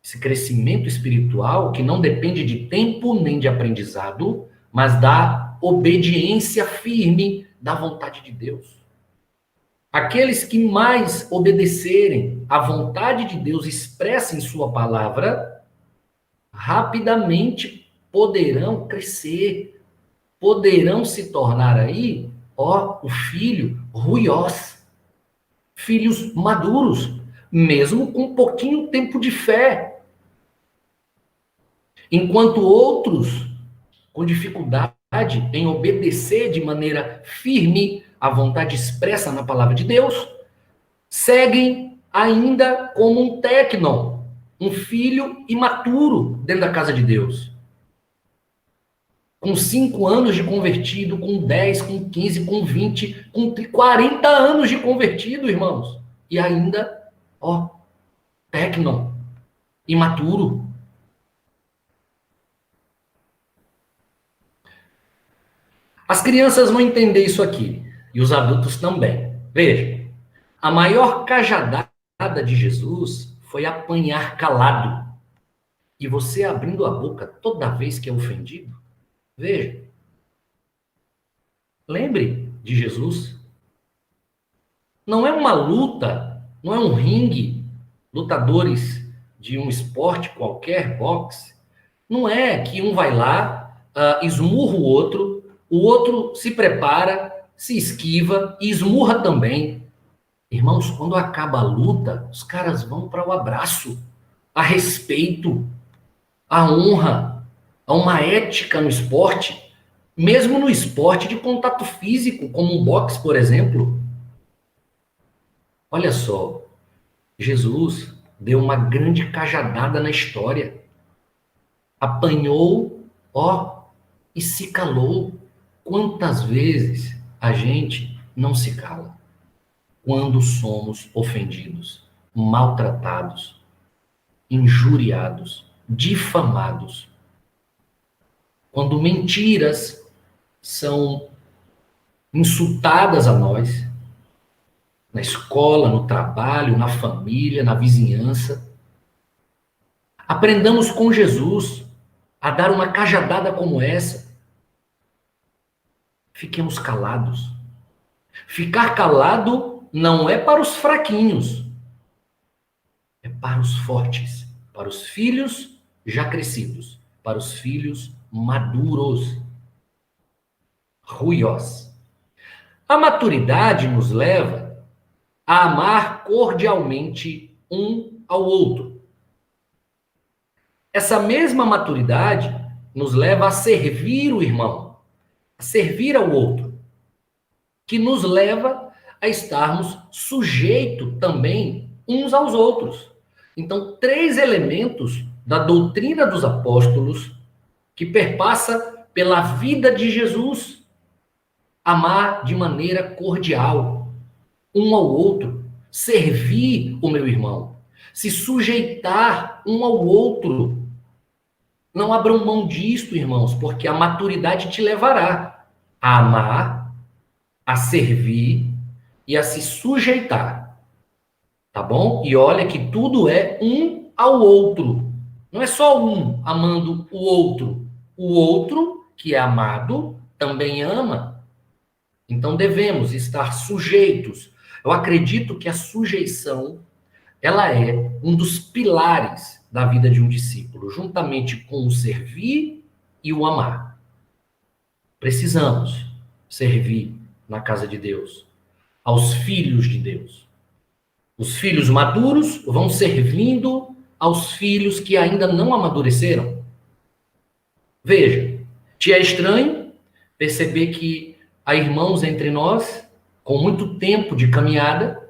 esse crescimento espiritual, que não depende de tempo nem de aprendizado, mas da obediência firme da vontade de Deus. Aqueles que mais obedecerem à vontade de Deus expressa em sua palavra, rapidamente poderão crescer, poderão se tornar aí, o filho ruiós, filhos maduros, mesmo com pouquinho tempo de fé. Enquanto outros, com dificuldade em obedecer de maneira firme à vontade expressa na palavra de Deus, seguem ainda como um tecnon, um filho imaturo dentro da casa de Deus. Com 5 anos de convertido, com 10, com 15, com 20, com 40 anos de convertido, irmãos. E ainda, tecnon, imaturo. As crianças vão entender isso aqui, e os adultos também. Veja, a maior cajadada de Jesus foi apanhar calado. E você abrindo a boca toda vez que é ofendido? Veja. Lembre de Jesus. Não é uma luta, não é um ringue, lutadores de um esporte qualquer, boxe. Não é que um vai lá, esmurra o outro se prepara, se esquiva e esmurra também. Irmãos, quando acaba a luta, os caras vão para o abraço, a respeito, a honra, a uma ética no esporte, mesmo no esporte de contato físico, como um boxe, por exemplo. Olha só, Jesus deu uma grande cajadada na história. Apanhou, e se calou. Quantas vezes a gente não se cala quando somos ofendidos, maltratados, injuriados, difamados? Quando mentiras são insultadas a nós, na escola, no trabalho, na família, na vizinhança. Aprendamos com Jesus a dar uma cajadada como essa. Fiquemos calados. Ficar calado não é para os fraquinhos, é para os fortes, para os filhos já crescidos, para os filhos maduros, ruiós. A maturidade nos leva a amar cordialmente um ao outro. Essa mesma maturidade nos leva a servir o irmão, a servir ao outro, que nos leva a estarmos sujeitos também uns aos outros. Então, 3 elementos da doutrina dos apóstolos que perpassa pela vida de Jesus. Amar de maneira cordial um ao outro, servir o meu irmão, se sujeitar um ao outro, Não abram mão disto, irmãos, porque a maturidade te levará a amar, a servir e a se sujeitar. Tá bom? E olha que tudo é um ao outro. Não é só um amando o outro. O outro, que é amado, também ama. Então devemos estar sujeitos. Eu acredito que a sujeição, ela é um dos pilares da vida de um discípulo, juntamente com o servir e o amar. Precisamos servir na casa de Deus, aos filhos de Deus. Os filhos maduros vão servindo aos filhos que ainda não amadureceram. Veja, te é estranho perceber que há irmãos entre nós com muito tempo de caminhada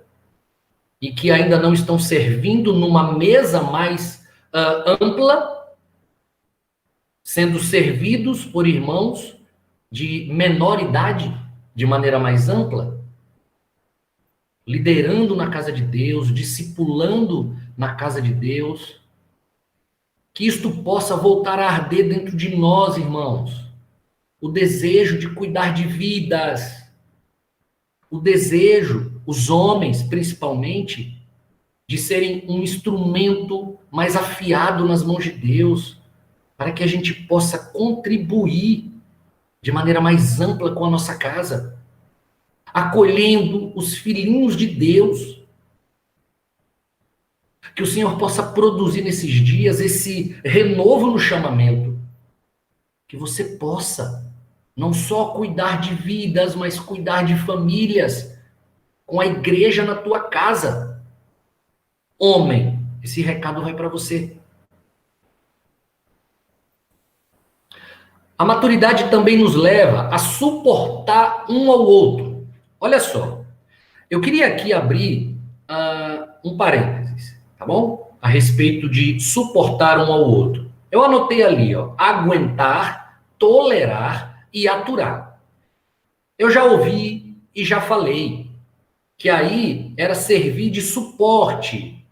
e que ainda não estão servindo numa mesa mais ampla, sendo servidos por irmãos de menor idade, de maneira mais ampla, liderando na casa de Deus, discipulando na casa de Deus. Que isto possa voltar a arder dentro de nós, irmãos. O desejo de cuidar de vidas. O desejo, os homens principalmente, de serem um instrumento mais afiado nas mãos de Deus, para que a gente possa contribuir de maneira mais ampla com a nossa casa, acolhendo os filhinhos de Deus. Que o Senhor possa produzir nesses dias esse renovo no chamamento. Que você possa não só cuidar de vidas, mas cuidar de famílias, com a igreja na tua casa. Homem, esse recado vai para você. A maturidade também nos leva a suportar um ao outro. Olha só, eu queria aqui abrir um parênteses, tá bom? A respeito de suportar um ao outro. Eu anotei ali, ó, aguentar, tolerar e aturar. Eu já ouvi e já falei que aí era servir de suporte.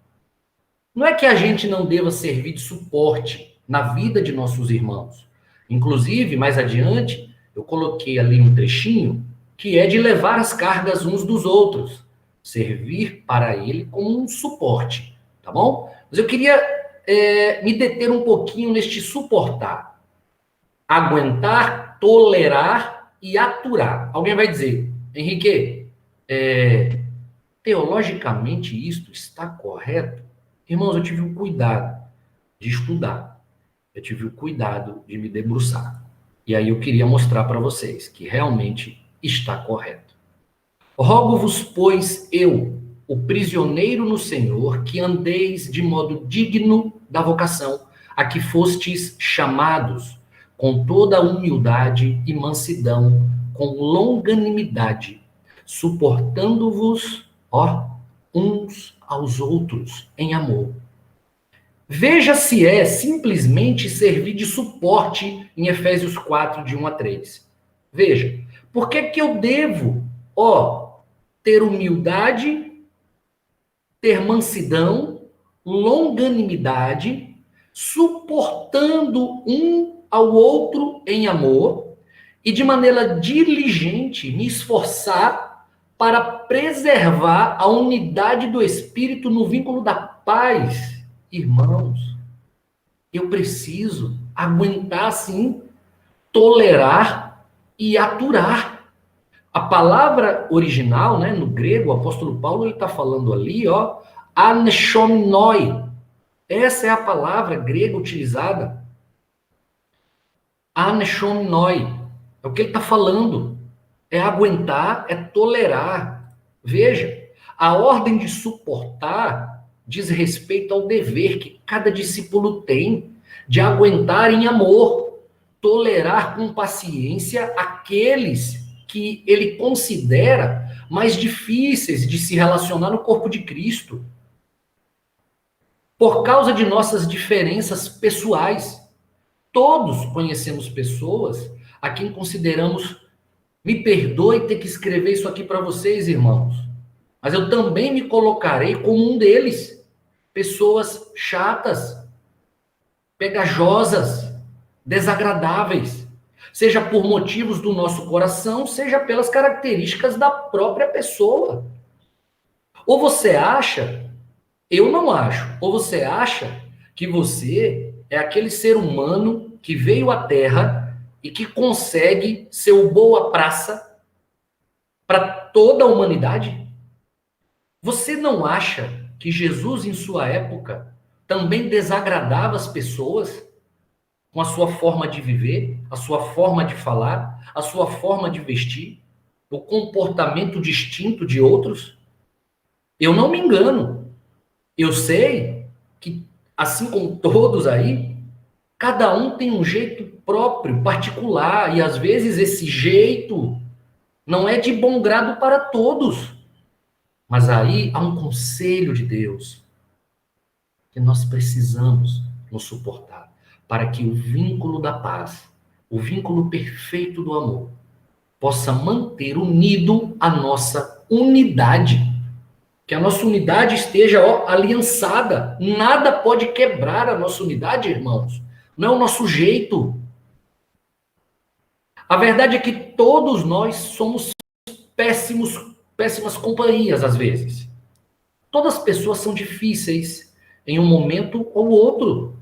Não é que a gente não deva servir de suporte na vida de nossos irmãos. Inclusive, mais adiante, eu coloquei ali um trechinho que é de levar as cargas uns dos outros. Servir para ele como um suporte, tá bom? Mas eu queria me deter um pouquinho neste suportar. Aguentar, tolerar e aturar. Alguém vai dizer, Henrique, teologicamente isto está correto? Irmãos, eu tive o cuidado de estudar. Eu tive o cuidado de me debruçar. E aí eu queria mostrar para vocês que realmente está correto. Rogo-vos, pois, eu, o prisioneiro no Senhor, que andeis de modo digno da vocação, a que fostes chamados, com toda a humildade e mansidão, com longanimidade, suportando-vos, uns aos outros em amor. Veja se é simplesmente servir de suporte em Efésios 4, de 1 a 3. Veja, por que eu devo, ter humildade, ter mansidão, longanimidade, suportando um ao outro em amor e de maneira diligente me esforçar para preservar a unidade do Espírito no vínculo da paz? Irmãos, eu preciso aguentar, sim, tolerar e aturar. A palavra original, né, no grego, o apóstolo Paulo está falando ali, aneshomnoi. Essa é a palavra grega utilizada. Aneshomnoi. É o que ele está falando. É aguentar, é tolerar. Veja, a ordem de suportar diz respeito ao dever que cada discípulo tem de aguentar em amor, tolerar com paciência aqueles que ele considera mais difíceis de se relacionar no corpo de Cristo. Por causa de nossas diferenças pessoais. Todos conhecemos pessoas a quem consideramos, me perdoe ter que escrever isso aqui para vocês, irmãos, mas eu também me colocarei como um deles. Pessoas chatas, pegajosas, desagradáveis, seja por motivos do nosso coração, seja pelas características da própria pessoa. Ou você acha, eu não acho, ou você acha que você é aquele ser humano que veio à Terra e que consegue ser o boa praça para toda a humanidade? Você não acha que Jesus, em sua época, também desagradava as pessoas com a sua forma de viver, a sua forma de falar, a sua forma de vestir, o comportamento distinto de outros? Eu não me engano. Eu sei que, assim como todos aí, cada um tem um jeito próprio, particular, e às vezes esse jeito não é de bom grado para todos. Mas aí há um conselho de Deus que nós precisamos nos suportar para que o vínculo da paz, o vínculo perfeito do amor, possa manter unido a nossa unidade. Que a nossa unidade esteja aliançada. Nada pode quebrar a nossa unidade, irmãos. Não é o nosso jeito. A verdade é que todos nós somos péssimas companhias, às vezes. Todas as pessoas são difíceis em um momento ou outro.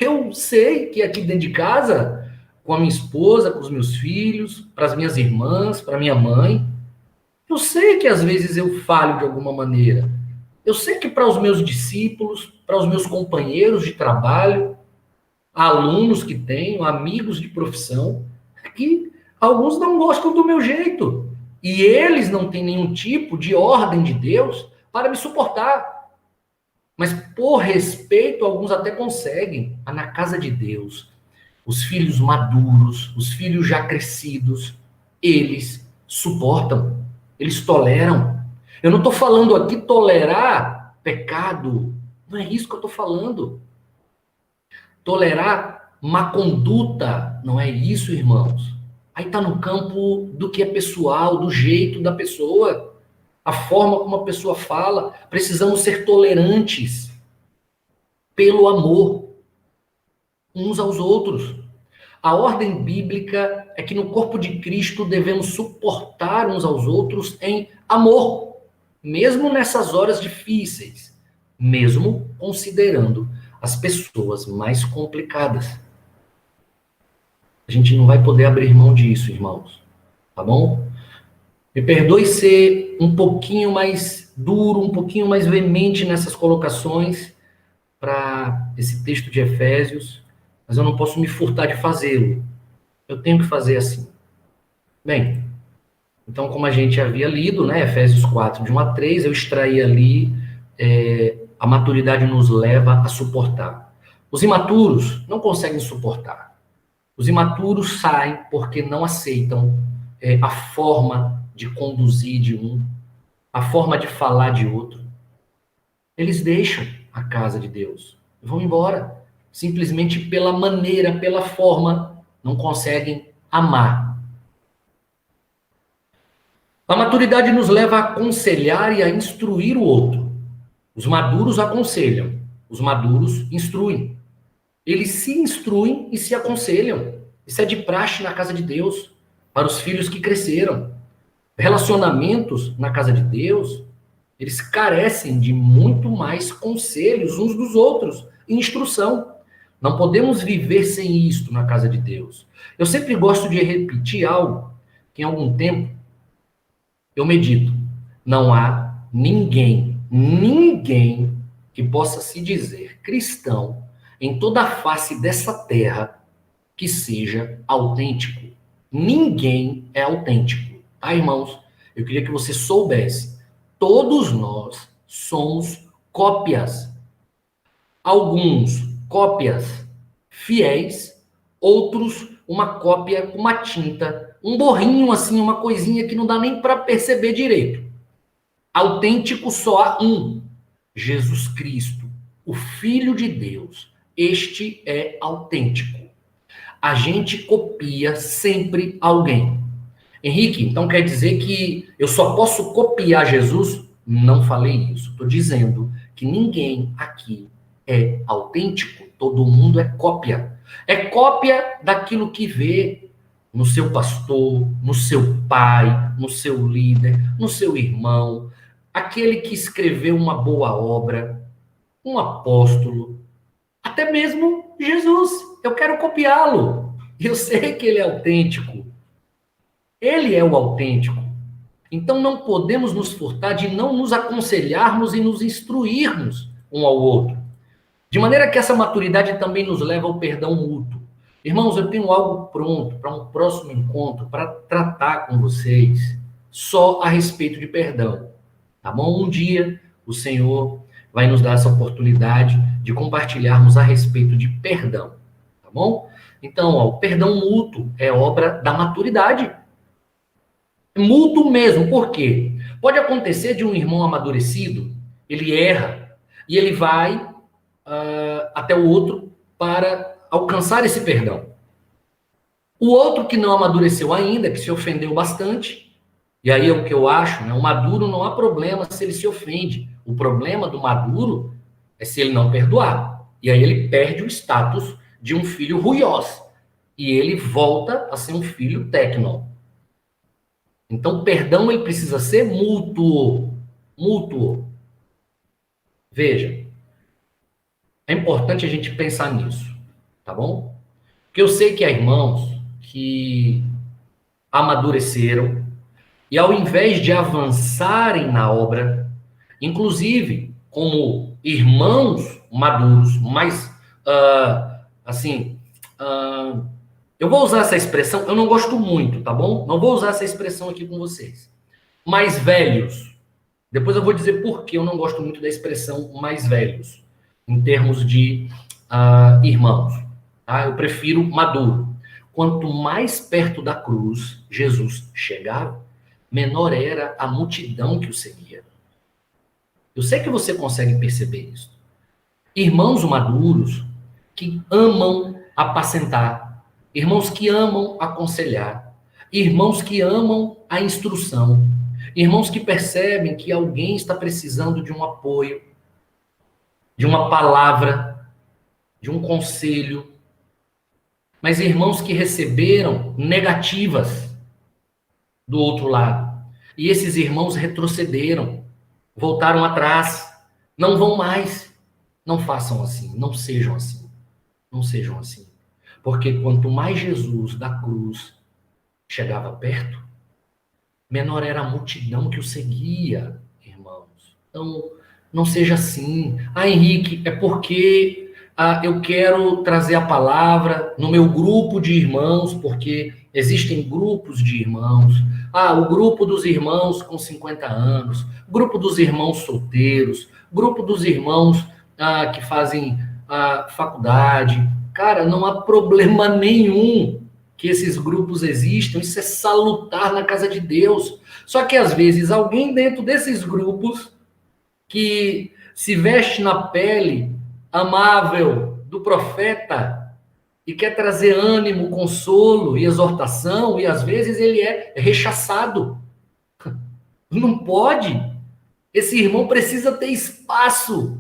Eu sei que aqui dentro de casa, com a minha esposa, com os meus filhos, para as minhas irmãs, para minha mãe, eu sei que às vezes eu falho de alguma maneira. Eu sei que para os meus discípulos, para os meus companheiros de trabalho, alunos que tenho, amigos de profissão, que alguns não gostam do meu jeito. E eles não têm nenhum tipo de ordem de Deus para me suportar. Mas por respeito, alguns até conseguem. Mas na casa de Deus, os filhos maduros, os filhos já crescidos, eles suportam. Eles toleram. Eu não estou falando aqui tolerar pecado. Não é isso que eu estou falando. Tolerar má conduta. Não é isso, irmãos. Aí está no campo do que é pessoal, do jeito da pessoa. A forma como a pessoa fala. Precisamos ser tolerantes. Pelo amor. Uns aos outros. A ordem bíblica é que no corpo de Cristo devemos suportar uns aos outros em amor, mesmo nessas horas difíceis, mesmo considerando as pessoas mais complicadas. A gente não vai poder abrir mão disso, irmãos, tá bom? Me perdoe ser um pouquinho mais duro, um pouquinho mais veemente nessas colocações para esse texto de Efésios, mas eu não posso me furtar de fazê-lo. Eu tenho que fazer assim. Bem, então, como a gente havia lido, né, Efésios 4, de 1 a 3, eu extraí ali, a maturidade nos leva a suportar. Os imaturos não conseguem suportar. Os imaturos saem porque não aceitam a forma de conduzir de um, a forma de falar de outro. Eles deixam a casa de Deus, vão embora. Simplesmente pela maneira, pela forma, não conseguem amar. A maturidade nos leva a aconselhar e a instruir o outro. Os maduros aconselham, os maduros instruem. Eles se instruem e se aconselham. Isso é de praxe na casa de Deus, para os filhos que cresceram. Relacionamentos na casa de Deus, eles carecem de muito mais conselhos uns dos outros, e instrução. Não podemos viver sem isto na casa de Deus. Eu sempre gosto de repetir algo que em algum tempo eu medito. Não há ninguém que possa se dizer cristão em toda a face dessa terra que seja autêntico. Ninguém é autêntico, tá, irmãos? Eu queria que você soubesse. Todos nós somos cópias. Alguns cópias fiéis, outros uma cópia com uma tinta, um borrinho assim, uma coisinha que não dá nem para perceber direito. Autêntico só há um, Jesus Cristo, o Filho de Deus. Este é autêntico. A gente copia sempre alguém. Henrique, então quer dizer que eu só posso copiar Jesus? Não falei isso. Estou dizendo que ninguém aqui é autêntico. Todo mundo é cópia. É cópia daquilo que vê no seu pastor, no seu pai, no seu líder, no seu irmão, aquele que escreveu uma boa obra, um apóstolo, até mesmo Jesus. Eu quero copiá-lo. Eu sei que ele é autêntico. Ele é o autêntico. Então não podemos nos furtar de não nos aconselharmos e nos instruirmos um ao outro. De maneira que essa maturidade também nos leva ao perdão mútuo. Irmãos, eu tenho algo pronto para um próximo encontro para tratar com vocês só a respeito de perdão. Tá bom? Um dia o Senhor vai nos dar essa oportunidade de compartilharmos a respeito de perdão. Tá bom? Então, ó, o perdão mútuo é obra da maturidade. Mútuo mesmo. Por quê? Pode acontecer de um irmão amadurecido, ele erra e ele vai até o outro para alcançar esse perdão. O outro que não amadureceu ainda, que se ofendeu bastante, e aí é o que eu acho, né? O maduro não há problema se ele se ofende. O problema do maduro é se ele não perdoar. E aí ele perde o status de um filho ruiós. E ele volta a ser um filho tecno. Então, o perdão ele precisa ser mútuo. Mútuo. Veja. É importante a gente pensar nisso, tá bom? Porque eu sei que há irmãos que amadureceram e ao invés de avançarem na obra, inclusive como irmãos maduros, mas eu vou usar essa expressão, eu não gosto muito, tá bom? Não vou usar essa expressão aqui com vocês. Mais velhos. Depois eu vou dizer por que eu não gosto muito da expressão mais velhos. Em termos de irmãos. Tá? Eu prefiro maduro. Quanto mais perto da cruz Jesus chegava, menor era a multidão que o seguia. Eu sei que você consegue perceber isso. Irmãos maduros que amam apacentar, irmãos que amam aconselhar, irmãos que amam a instrução, irmãos que percebem que alguém está precisando de um apoio, de uma palavra, de um conselho, mas irmãos que receberam negativas do outro lado. E esses irmãos retrocederam, voltaram atrás, não vão mais. Não façam assim, não sejam assim. Não sejam assim. Porque quanto mais Jesus da cruz chegava perto, menor era a multidão que o seguia, irmãos. Então, não seja assim. Henrique, é porque eu quero trazer a palavra no meu grupo de irmãos, porque existem grupos de irmãos. O grupo dos irmãos com 50 anos, grupo dos irmãos solteiros, grupo dos irmãos que fazem faculdade. Cara, não há problema nenhum que esses grupos existam. Isso é salutar na casa de Deus. Só que, às vezes, alguém dentro desses grupos que se veste na pele amável do profeta e quer trazer ânimo, consolo e exortação, e às vezes ele é rechaçado. Não pode. Esse irmão precisa ter espaço.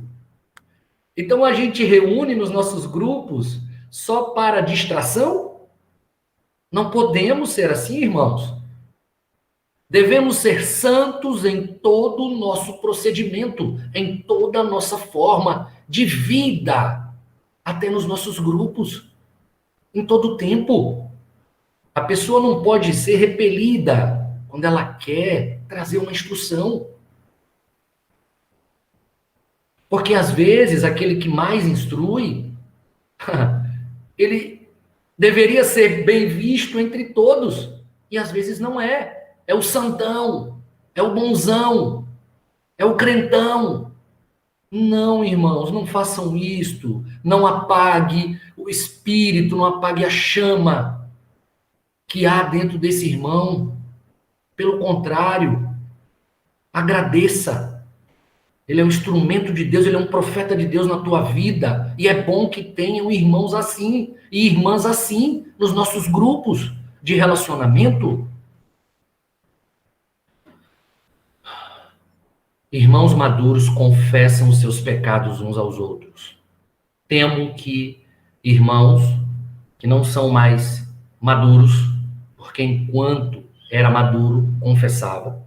Então a gente reúne nos nossos grupos só para distração? Não podemos ser assim, irmãos. Devemos ser santos em todo o nosso procedimento, em toda a nossa forma de vida, até nos nossos grupos, em todo o tempo. A pessoa não pode ser repelida quando ela quer trazer uma instrução. Porque, às vezes, aquele que mais instrui, ele deveria ser bem visto entre todos, e às vezes não é. É o santão, é o bonzão, é o crentão. Não, irmãos, não façam isto. Não apague o espírito, não apague a chama que há dentro desse irmão. Pelo contrário, agradeça. Ele é um instrumento de Deus, ele é um profeta de Deus na tua vida. E é bom que tenham irmãos assim e irmãs assim nos nossos grupos de relacionamento. Irmãos maduros confessam os seus pecados uns aos outros. Temo que irmãos que não são mais maduros, porque enquanto era maduro, confessava.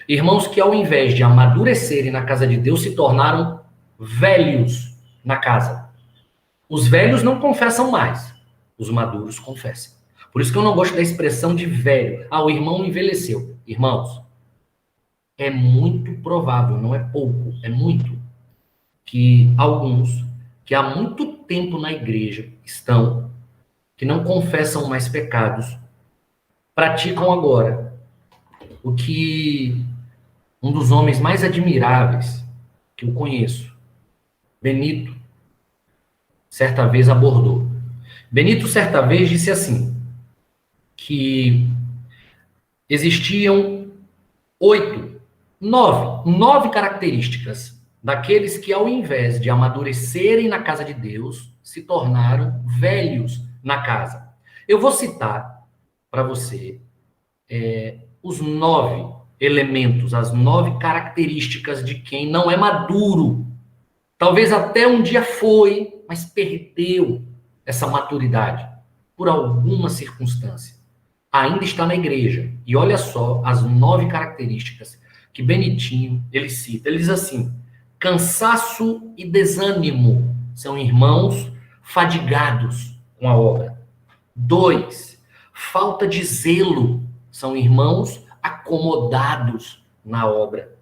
Irmãos que, ao invés de amadurecerem na casa de Deus, se tornaram velhos na casa. Os velhos não confessam mais, os maduros confessam. Por isso que eu não gosto da expressão de velho. Ah, o irmão envelheceu. Irmãos, é muito provável, não é pouco, é muito, que alguns que há muito tempo na igreja estão, que não confessam mais pecados, praticam agora o que um dos homens mais admiráveis que eu conheço, Benito, certa vez abordou. Benito, certa vez, disse assim, que existiam 9 características daqueles que, ao invés de amadurecerem na casa de Deus, se tornaram velhos na casa. Eu vou citar para você os 9 elementos, as 9 características de quem não é maduro. Talvez até um dia foi, mas perdeu essa maturidade por alguma circunstância. Ainda está na igreja. E olha só as 9 características que Benitinho, ele cita. Ele diz assim: cansaço e desânimo são irmãos fadigados com a obra. 2, falta de zelo são irmãos acomodados na obra.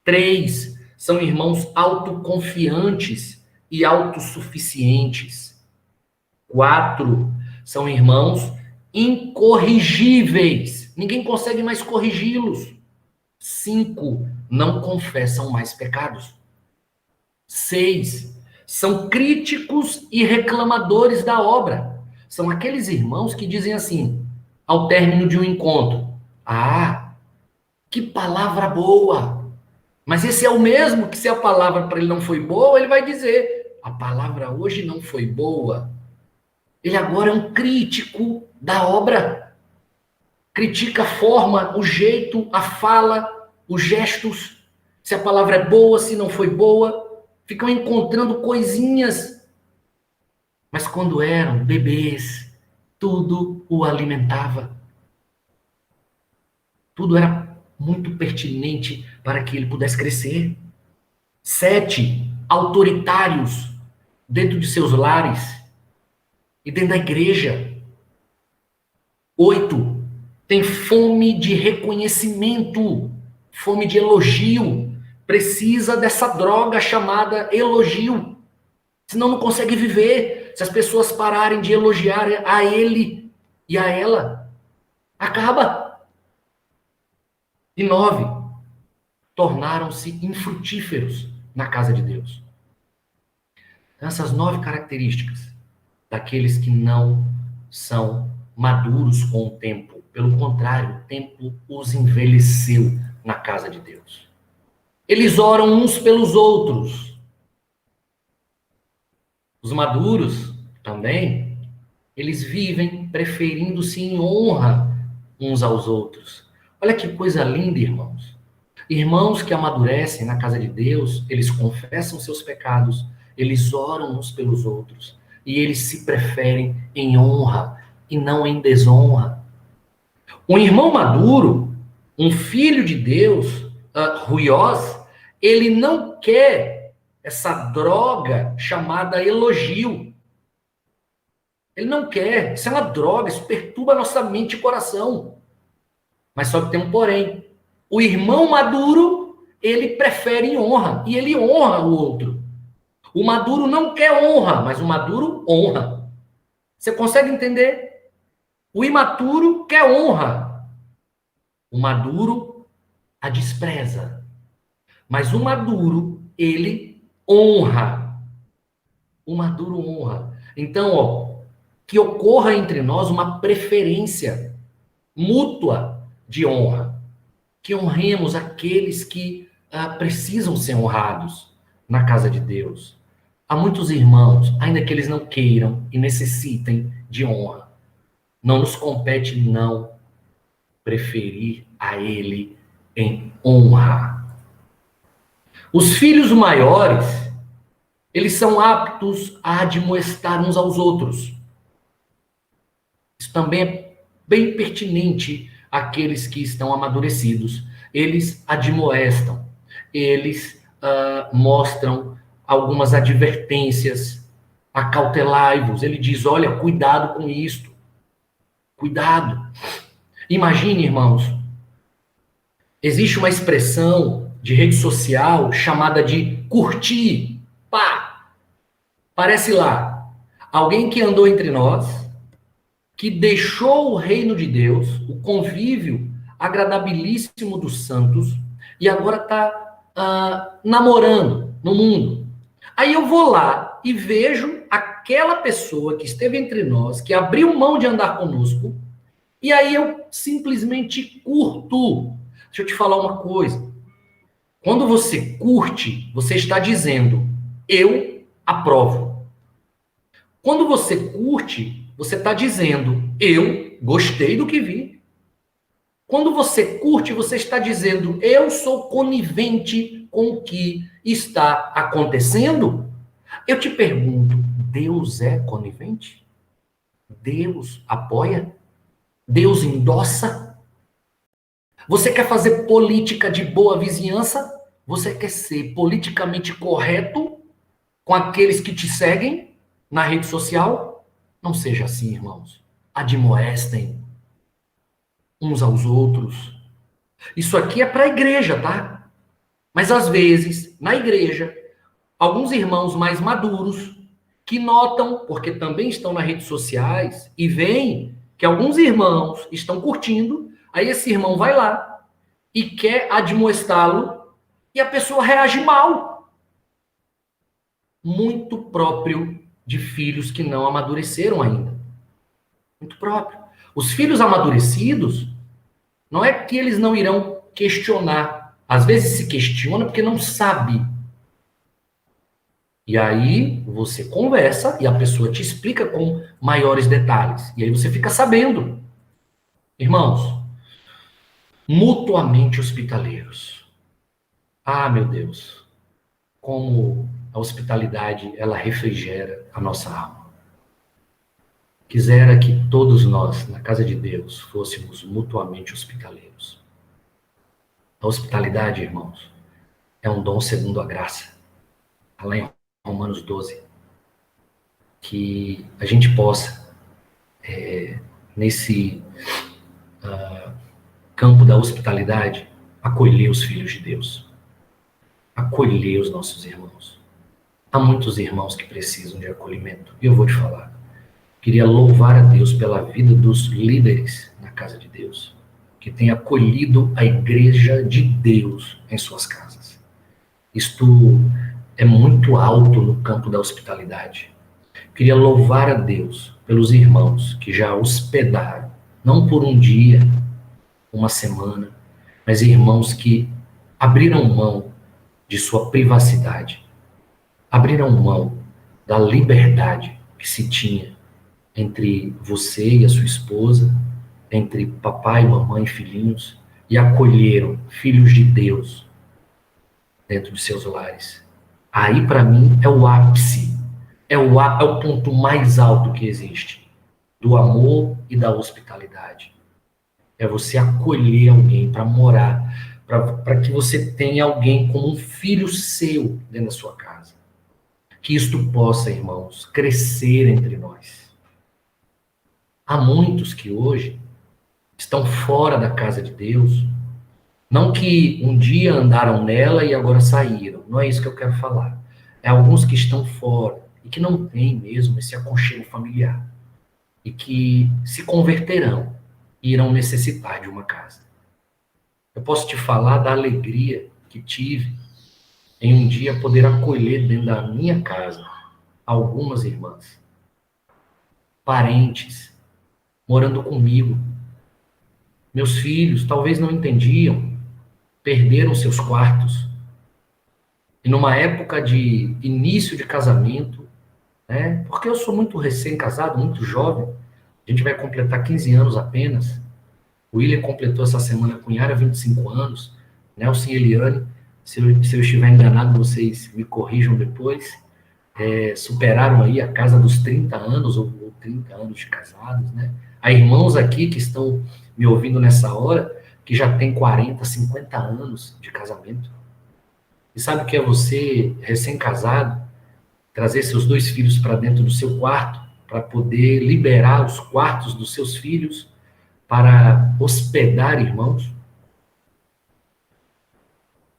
3, são irmãos autoconfiantes e autossuficientes. 4, são irmãos incorrigíveis. Ninguém consegue mais corrigi-los. 5, não confessam mais pecados. 6, são críticos e reclamadores da obra. São aqueles irmãos que dizem assim, ao término de um encontro: ah, que palavra boa! Mas esse é o mesmo que, se a palavra para ele não foi boa, ele vai dizer: a palavra hoje não foi boa. Ele agora é um crítico da obra. Critica a forma, o jeito, a fala, os gestos. Se a palavra é boa, se não foi boa. Ficam encontrando coisinhas. Mas quando eram bebês, tudo o alimentava. Tudo era muito pertinente para que ele pudesse crescer. 7, autoritários dentro de seus lares e dentro da igreja. 8, tem fome de reconhecimento, fome de elogio. Precisa dessa droga chamada elogio. Senão não consegue viver. Se as pessoas pararem de elogiar a ele e a ela, acaba. E 9, tornaram-se infrutíferos na casa de Deus. Então, essas 9 características daqueles que não são maduros com o tempo. Pelo contrário, o tempo os envelheceu na casa de Deus. Eles oram uns pelos outros. Os maduros também, eles vivem preferindo-se em honra uns aos outros. Olha que coisa linda, irmãos. Irmãos que amadurecem na casa de Deus, eles confessam seus pecados, eles oram uns pelos outros, e eles se preferem em honra e não em desonra. Um irmão maduro, um filho de Deus, ruiós, ele não quer essa droga chamada elogio. Ele não quer. Isso é uma droga, isso perturba a nossa mente e coração. Mas só que tem um porém. O irmão maduro, ele prefere honra, e ele honra o outro. O maduro não quer honra, mas o maduro honra. Você consegue entender? O imaturo quer honra. O maduro a despreza. Mas o maduro, ele honra. O maduro honra. Então, que ocorra entre nós uma preferência mútua de honra. Que honremos aqueles que precisam ser honrados na casa de Deus. Há muitos irmãos, ainda que eles não queiram e necessitem de honra. Não nos compete, não, preferir a ele em honra. Os filhos maiores, eles são aptos a admoestar uns aos outros. Isso também é bem pertinente àqueles que estão amadurecidos. Eles admoestam, eles mostram algumas advertências, acautelai-vos. Ele diz, olha, cuidado com isto, cuidado. Imagine, irmãos, existe uma expressão de rede social chamada de curtir. Pá! Parece lá, alguém que andou entre nós, que deixou o reino de Deus, o convívio agradabilíssimo dos santos, e agora está namorando no mundo. Aí eu vou lá e vejo aquela pessoa que esteve entre nós, que abriu mão de andar conosco, e aí eu simplesmente curto. Deixa eu te falar uma coisa. Quando você curte, você está dizendo, eu aprovo. Quando você curte, você está dizendo, eu gostei do que vi. Quando você curte, você está dizendo, eu sou conivente com o que está acontecendo. Eu te pergunto, Deus é conivente? Deus apoia? Deus endossa? Você quer fazer política de boa vizinhança? Você quer ser politicamente correto com aqueles que te seguem na rede social? Não seja assim, irmãos. Admoestem uns aos outros. Isso aqui é para a igreja, tá? Mas às vezes, na igreja, alguns irmãos mais maduros que notam, porque também estão nas redes sociais, e veem que alguns irmãos estão curtindo, aí esse irmão vai lá e quer admoestá-lo, e a pessoa reage mal. Muito próprio de filhos que não amadureceram ainda. Muito próprio. Os filhos amadurecidos, não é que eles não irão questionar. Às vezes se questiona porque não sabe. E aí você conversa e a pessoa te explica com maiores detalhes. E aí você fica sabendo. Irmãos, mutuamente hospitaleiros. Ah, meu Deus, como a hospitalidade, ela refrigera a nossa alma. Quisera que todos nós, na casa de Deus, fôssemos mutuamente hospitaleiros. A hospitalidade, irmãos, é um dom segundo a graça. Está lá em Romanos 12. Que a gente possa, nesse campo da hospitalidade, acolher os filhos de Deus. Acolher os nossos irmãos. Há muitos irmãos que precisam de acolhimento. E eu vou te falar. Queria louvar a Deus pela vida dos líderes na casa de Deus, que têm acolhido a igreja de Deus em suas casas. Isto é muito alto no campo da hospitalidade. Queria louvar a Deus pelos irmãos que já hospedaram, não por um dia, uma semana, mas irmãos que abriram mão de sua privacidade, abriram mão da liberdade que se tinha entre você e a sua esposa, entre papai, mamãe e filhinhos, e acolheram filhos de Deus dentro de seus lares. Aí, para mim, é o ápice, é o ponto mais alto que existe, do amor e da hospitalidade. É você acolher alguém para morar, para que você tenha alguém como um filho seu dentro da sua casa. Que isto possa, irmãos, crescer entre nós. Há muitos que hoje estão fora da casa de Deus, não que um dia andaram nela e agora saíram, não é isso que eu quero falar. É alguns que estão fora e que não têm mesmo esse aconchego familiar e que se converterão e irão necessitar de uma casa. Eu posso te falar da alegria que tive em um dia poder acolher dentro da minha casa algumas irmãs, parentes, morando comigo. Meus filhos talvez não entendiam, perderam seus quartos. E numa época de início de casamento, né, porque eu sou muito recém-casado, muito jovem, a gente vai completar 15 anos apenas. O William completou essa semana com Yara 25 anos, Nelson e Eliane, se eu estiver enganado, vocês me corrijam depois, superaram aí a casa dos 30 anos, ou 30 anos de casados, né? Há irmãos aqui que estão me ouvindo nessa hora, que já tem 40, 50 anos de casamento. E sabe o que é você, recém-casado, trazer seus 2 filhos para dentro do seu quarto, para poder liberar os quartos dos seus filhos para hospedar irmãos?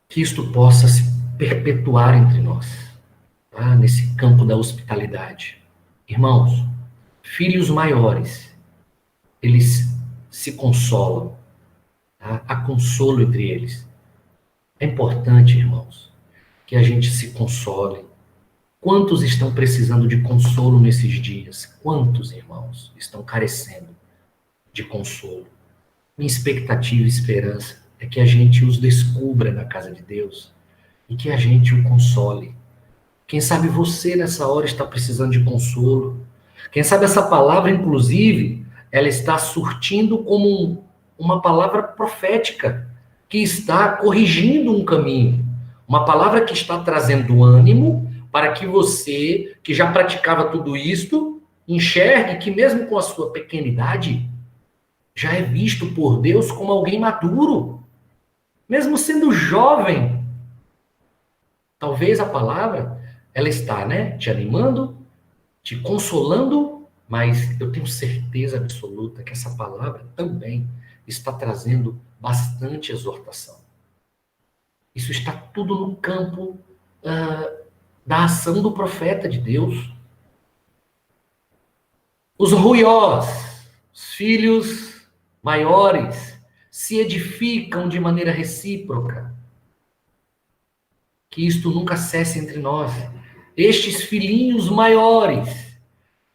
Que isto possa se perpetuar entre nós, tá? Nesse campo da hospitalidade. Irmãos, filhos maiores, eles se consolam, tá? Há consolo entre eles. É importante, irmãos, que a gente se console. Quantos estão precisando de consolo nesses dias? Quantos, irmãos, estão carecendo de consolo? Minha expectativa e esperança é que a gente os descubra na casa de Deus e que a gente o console. Quem sabe você nessa hora está precisando de consolo. Quem sabe essa palavra, inclusive, ela está surtindo como uma palavra profética que está corrigindo um caminho. Uma palavra que está trazendo ânimo para que você, que já praticava tudo isto, enxergue que mesmo com a sua pequenidade, já é visto por Deus como alguém maduro. Mesmo sendo jovem, talvez a palavra, ela está, né, te animando, te consolando, mas eu tenho certeza absoluta que essa palavra também está trazendo bastante exortação. Isso está tudo no campo da ação do profeta de Deus. Os ruiós, os filhos maiores, se edificam de maneira recíproca. Que isto nunca cesse entre nós. Estes filhinhos maiores,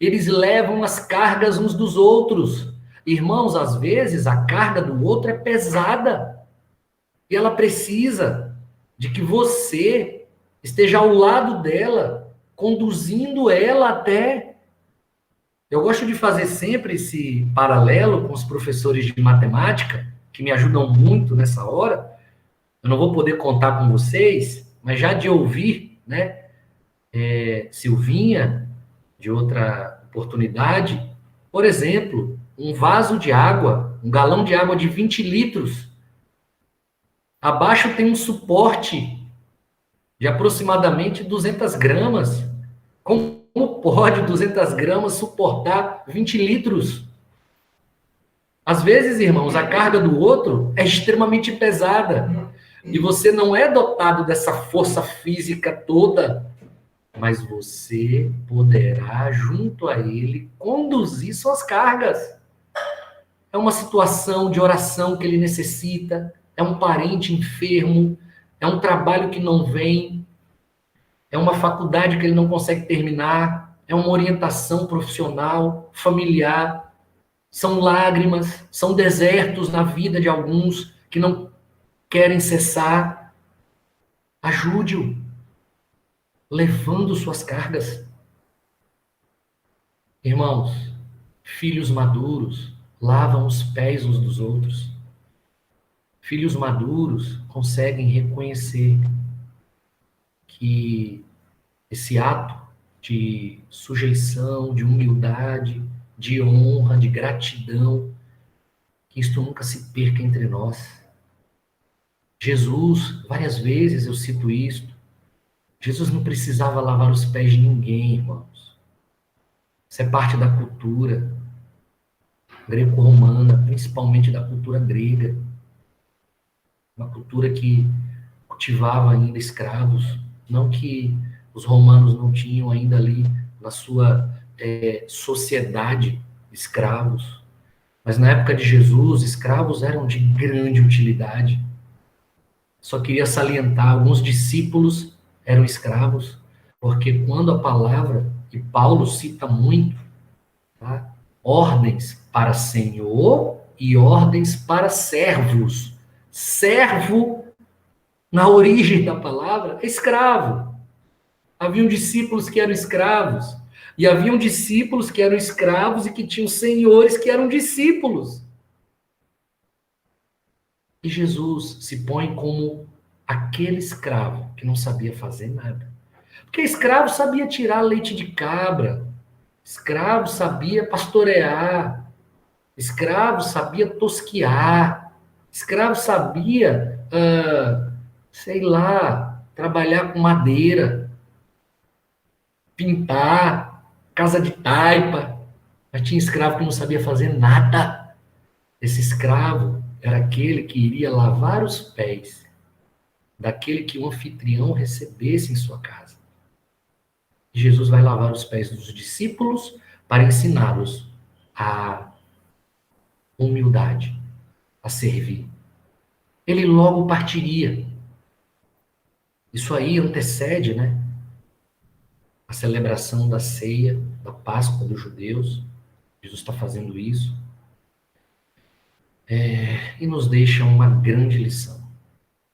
eles levam as cargas uns dos outros. Irmãos, às vezes a carga do outro é pesada. E ela precisa de que você esteja ao lado dela, conduzindo ela até. Eu gosto de fazer sempre esse paralelo com os professores de matemática, que me ajudam muito nessa hora. Eu não vou poder contar com vocês, mas já de ouvir, né, Silvinha, de outra oportunidade, por exemplo, um vaso de água, um galão de água de 20 litros, abaixo tem um suporte de aproximadamente 200 gramas. Como pode 200 gramas suportar 20 litros? Às vezes, irmãos, a carga do outro é extremamente pesada. E você não é dotado dessa força física toda, mas você poderá, junto a ele, conduzir suas cargas. É uma situação de oração que ele necessita, é um parente enfermo, é um trabalho que não vem, é uma faculdade que ele não consegue terminar, é uma orientação profissional, familiar, são lágrimas, são desertos na vida de alguns que não querem cessar. Ajude-o, levando suas cargas. Irmãos, filhos maduros lavam os pés uns dos outros. Filhos maduros conseguem reconhecer que esse ato de sujeição, de humildade, de honra, de gratidão, que isto nunca se perca entre nós. Jesus, várias vezes eu cito isto, Jesus não precisava lavar os pés de ninguém, irmãos. Isso é parte da cultura greco-romana, principalmente da cultura grega. Uma cultura que cultivava ainda escravos. Não que os romanos não tinham ainda ali na sua sociedade escravos. Mas na época de Jesus, escravos eram de grande utilidade. Só queria salientar, alguns discípulos eram escravos, porque quando a palavra, e Paulo cita muito, tá? Ordens para senhor e ordens para servos. Servo, na origem da palavra, é escravo. Haviam discípulos que eram escravos, e haviam discípulos que eram escravos e que tinham senhores que eram discípulos. E Jesus se põe como aquele escravo que não sabia fazer nada. Porque escravo sabia tirar leite de cabra, escravo sabia pastorear, Escravo sabia tosquiar. Escravo sabia, sei lá, trabalhar com madeira, pintar, casa de taipa. Mas tinha escravo que não sabia fazer nada. Esse escravo era aquele que iria lavar os pés daquele que o anfitrião recebesse em sua casa. E Jesus vai lavar os pés dos discípulos para ensiná-los a humildade, a servir. Ele logo partiria. Isso aí antecede, né, a celebração da ceia, da Páscoa dos judeus. Jesus está fazendo isso. E nos deixa uma grande lição.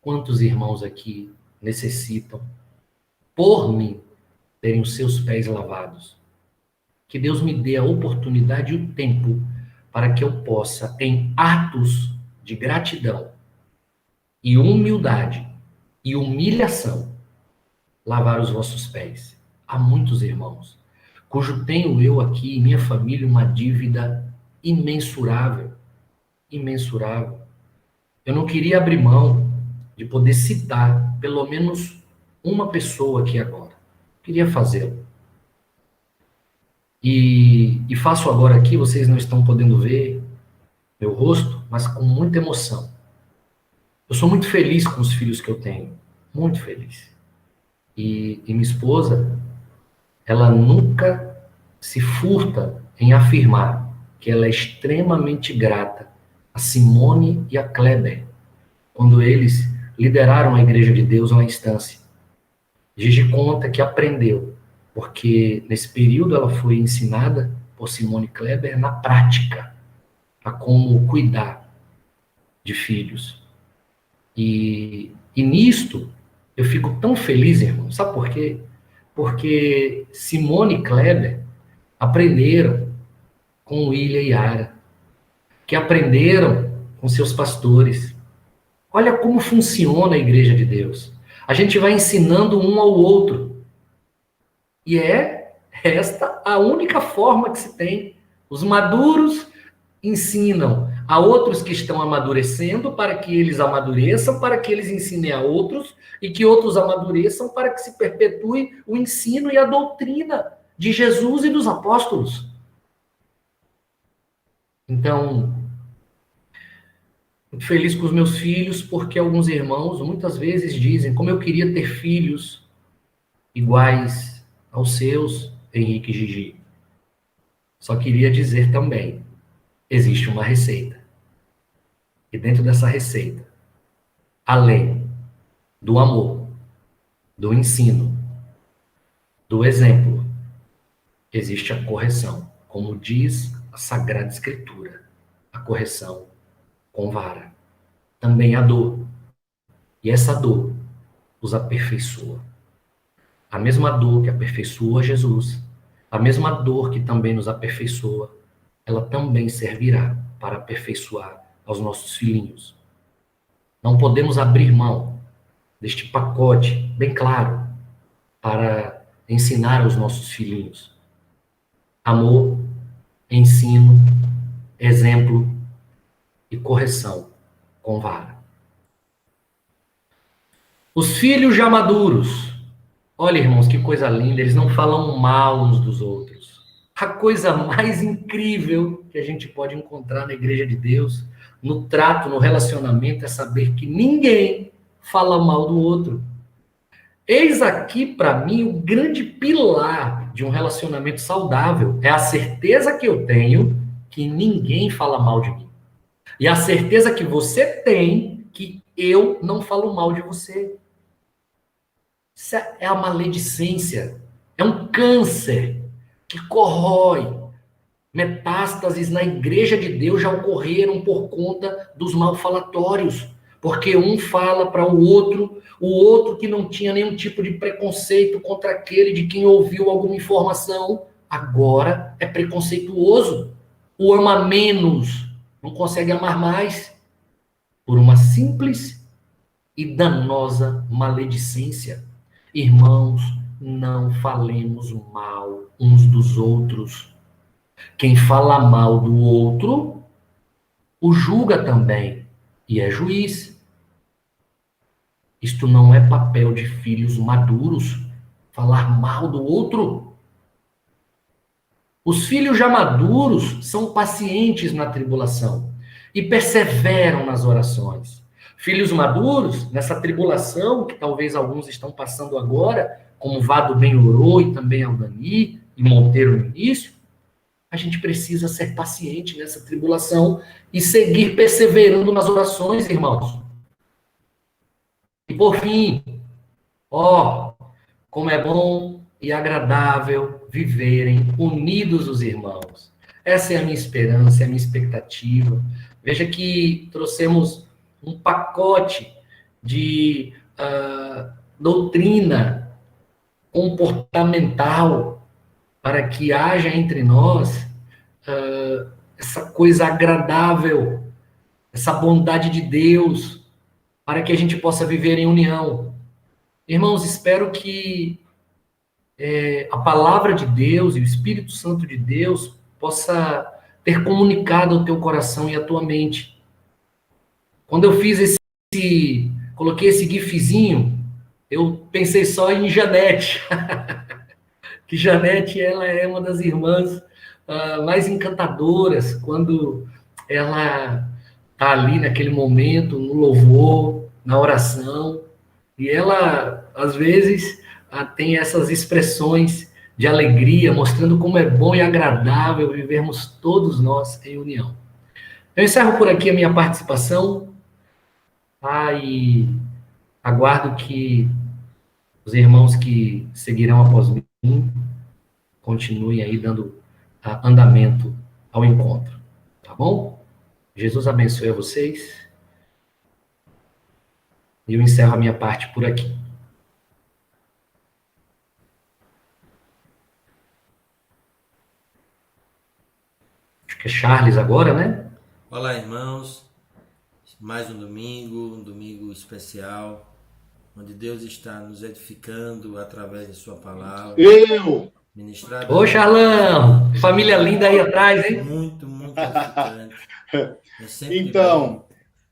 Quantos irmãos aqui necessitam, por mim, terem os seus pés lavados? Que Deus me dê a oportunidade e o tempo para que eu possa, em atos de gratidão e humildade e humilhação, lavar os vossos pés. Há muitos irmãos, cujo tenho eu aqui e minha família uma dívida imensurável. Imensurável. Eu não queria abrir mão de poder citar pelo menos uma pessoa aqui agora. Queria fazê-lo. E faço agora aqui, vocês não estão podendo ver meu rosto, mas com muita emoção. Eu sou muito feliz com os filhos que eu tenho. Muito feliz. E minha esposa, ela nunca se furta em afirmar que ela é extremamente grata a Simone e a Kleber, quando eles lideraram a Igreja de Deus na instância. Gigi conta que aprendeu, porque nesse período ela foi ensinada por Simone Kleber na prática, a como cuidar de filhos. E nisto, eu fico tão feliz, irmão. Sabe por quê? Porque Simone e Kleber aprenderam com William e Yara, que aprenderam com seus pastores. Olha como funciona a Igreja de Deus. A gente vai ensinando um ao outro. E é esta a única forma que se tem. Os maduros ensinam a outros que estão amadurecendo para que eles amadureçam, para que eles ensinem a outros e que outros amadureçam para que se perpetue o ensino e a doutrina de Jesus e dos apóstolos. Então, muito feliz com os meus filhos, porque alguns irmãos muitas vezes dizem como eu queria ter filhos iguais aos seus, Henrique e Gigi. Só queria dizer também, existe uma receita. E dentro dessa receita, além do amor, do ensino, do exemplo, existe a correção. Como diz a Sagrada Escritura, a correção com vara. Também a dor. E essa dor os aperfeiçoa. A mesma dor que aperfeiçoa Jesus, a mesma dor que também nos aperfeiçoa, ela também servirá para aperfeiçoar aos nossos filhinhos. Não podemos abrir mão deste pacote bem claro para ensinar aos nossos filhinhos. Amor, ensino, exemplo e correção com vara. Os filhos já maduros. Olha, irmãos, que coisa linda. Eles não falam mal uns dos outros. A coisa mais incrível que a gente pode encontrar na Igreja de Deus, no trato, no relacionamento, é saber que ninguém fala mal do outro. Eis aqui, para mim, o grande pilar de um relacionamento saudável. É a certeza que eu tenho que ninguém fala mal de mim. E a certeza que você tem que eu não falo mal de você. Isso é a maledicência. É um câncer que corrói. Metástases na Igreja de Deus já ocorreram por conta dos malfalatórios. Porque um fala para o outro que não tinha nenhum tipo de preconceito contra aquele de quem ouviu alguma informação, agora é preconceituoso. O ama menos não consegue amar mais por uma simples e danosa maledicência. Irmãos, não falemos mal uns dos outros. Quem fala mal do outro o julga também e é juiz. Isto não é papel de filhos maduros, falar mal do outro. Os filhos já maduros são pacientes na tribulação e perseveram nas orações. Filhos maduros, nessa tribulação que talvez alguns estão passando agora, como Vado bem orou e também Aldani e Monteiro no início, a gente precisa ser paciente nessa tribulação e seguir perseverando nas orações, irmãos. E por fim, ó, como é bom e agradável viverem unidos os irmãos. Essa é a minha esperança, é a minha expectativa. Veja que trouxemos um pacote de doutrina comportamental para que haja entre nós essa coisa agradável, essa bondade de Deus, para que a gente possa viver em união. Irmãos, espero que a palavra de Deus e o Espírito Santo de Deus possa ter comunicado ao teu coração e à tua mente. Quando eu fiz coloquei esse gifzinho, eu pensei só em Janete, que Janete, ela é uma das irmãs mais encantadoras, quando ela está ali naquele momento, no louvor, na oração, e ela, às vezes, tem essas expressões de alegria, mostrando como é bom e agradável vivermos todos nós em união. Eu encerro por aqui a minha participação, e aguardo que os irmãos que seguirão após mim continuem aí dando andamento ao encontro, tá bom? Jesus abençoe a vocês. E eu encerro a minha parte por aqui. Acho que é Charles agora, né? Olá, irmãos. Mais um domingo especial, onde Deus está nos edificando através de sua palavra. Ministrado. Ô, Charlão! Família linda aí atrás, hein? Muito edificante. É sempre Então,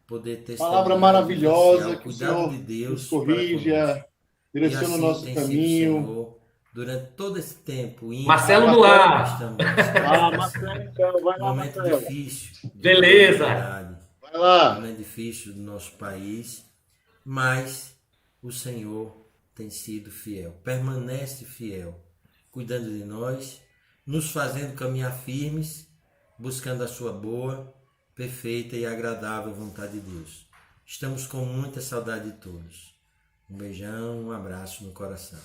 poder ter palavra maravilhosa, que o cuidado Senhor de Deus nos corrija, direciona o nosso caminho. Senhor, durante todo esse tempo. Marcelo do ar. Marcelo, então, vai lá, Momento Marcelo. difícil. Beleza. Vai lá. Momento difícil do nosso país, mas o Senhor tem sido fiel, permanece fiel, cuidando de nós, nos fazendo caminhar firmes, buscando a sua boa, perfeita e agradável vontade de Deus. Estamos com muita saudade de todos. Um beijão, um abraço no coração.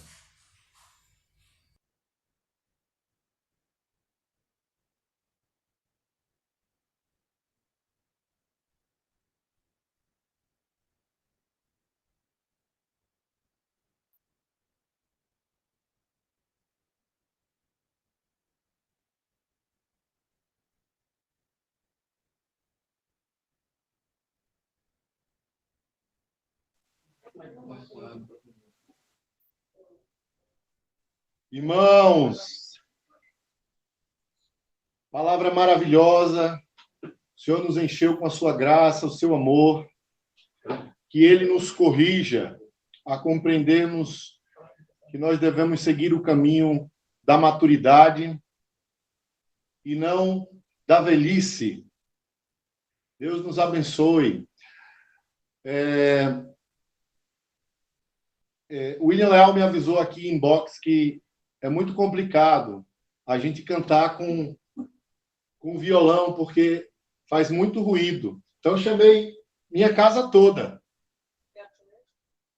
Irmãos, palavra maravilhosa. O Senhor nos encheu com a sua graça, o seu amor. Que Ele nos corrija a compreendermos que nós devemos seguir o caminho da maturidade e não da velhice. Deus nos abençoe. O William Leal me avisou aqui em box que é muito complicado a gente cantar com violão, porque faz muito ruído. Então, eu chamei minha casa toda,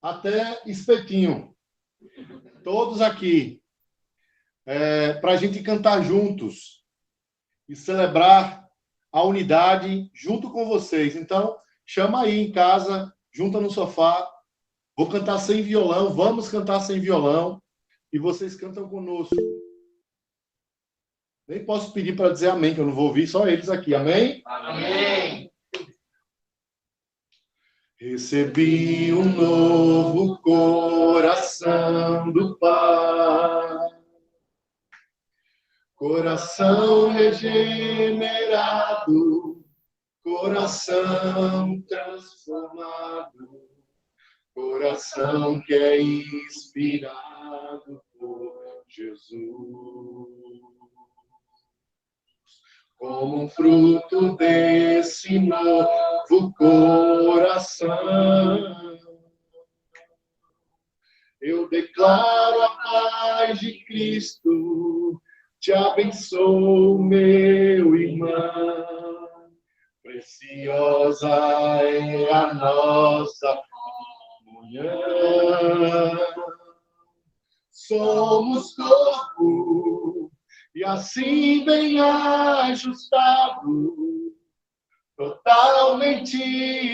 até Espetinho, todos aqui, para a gente cantar juntos e celebrar a unidade junto com vocês. Então, chama aí em casa, junta no sofá. Vou cantar sem violão, vamos cantar sem violão, e vocês cantam conosco. Nem posso pedir para dizer amém, que eu não vou ouvir, só eles aqui. Amém? Amém. Recebi um novo coração do Pai, coração regenerado, coração transformado, coração que é inspirado por Jesus. Como um fruto desse novo coração, eu declaro a paz de Cristo, te abençoo, meu irmão. Preciosa é a nossa comunhão. Somos corpo, e assim bem ajustado, totalmente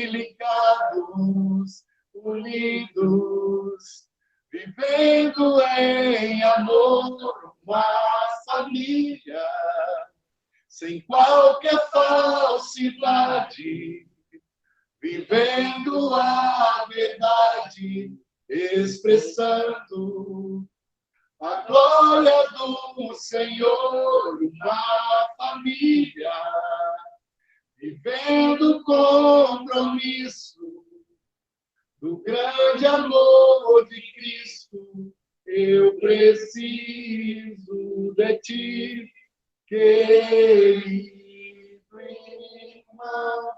ligados, unidos, vivendo em amor, uma família, sem qualquer falsidade, vivendo a verdade, expressando a glória do Senhor, uma família, vivendo o compromisso do grande amor de Cristo. Eu preciso de ti, querido irmão,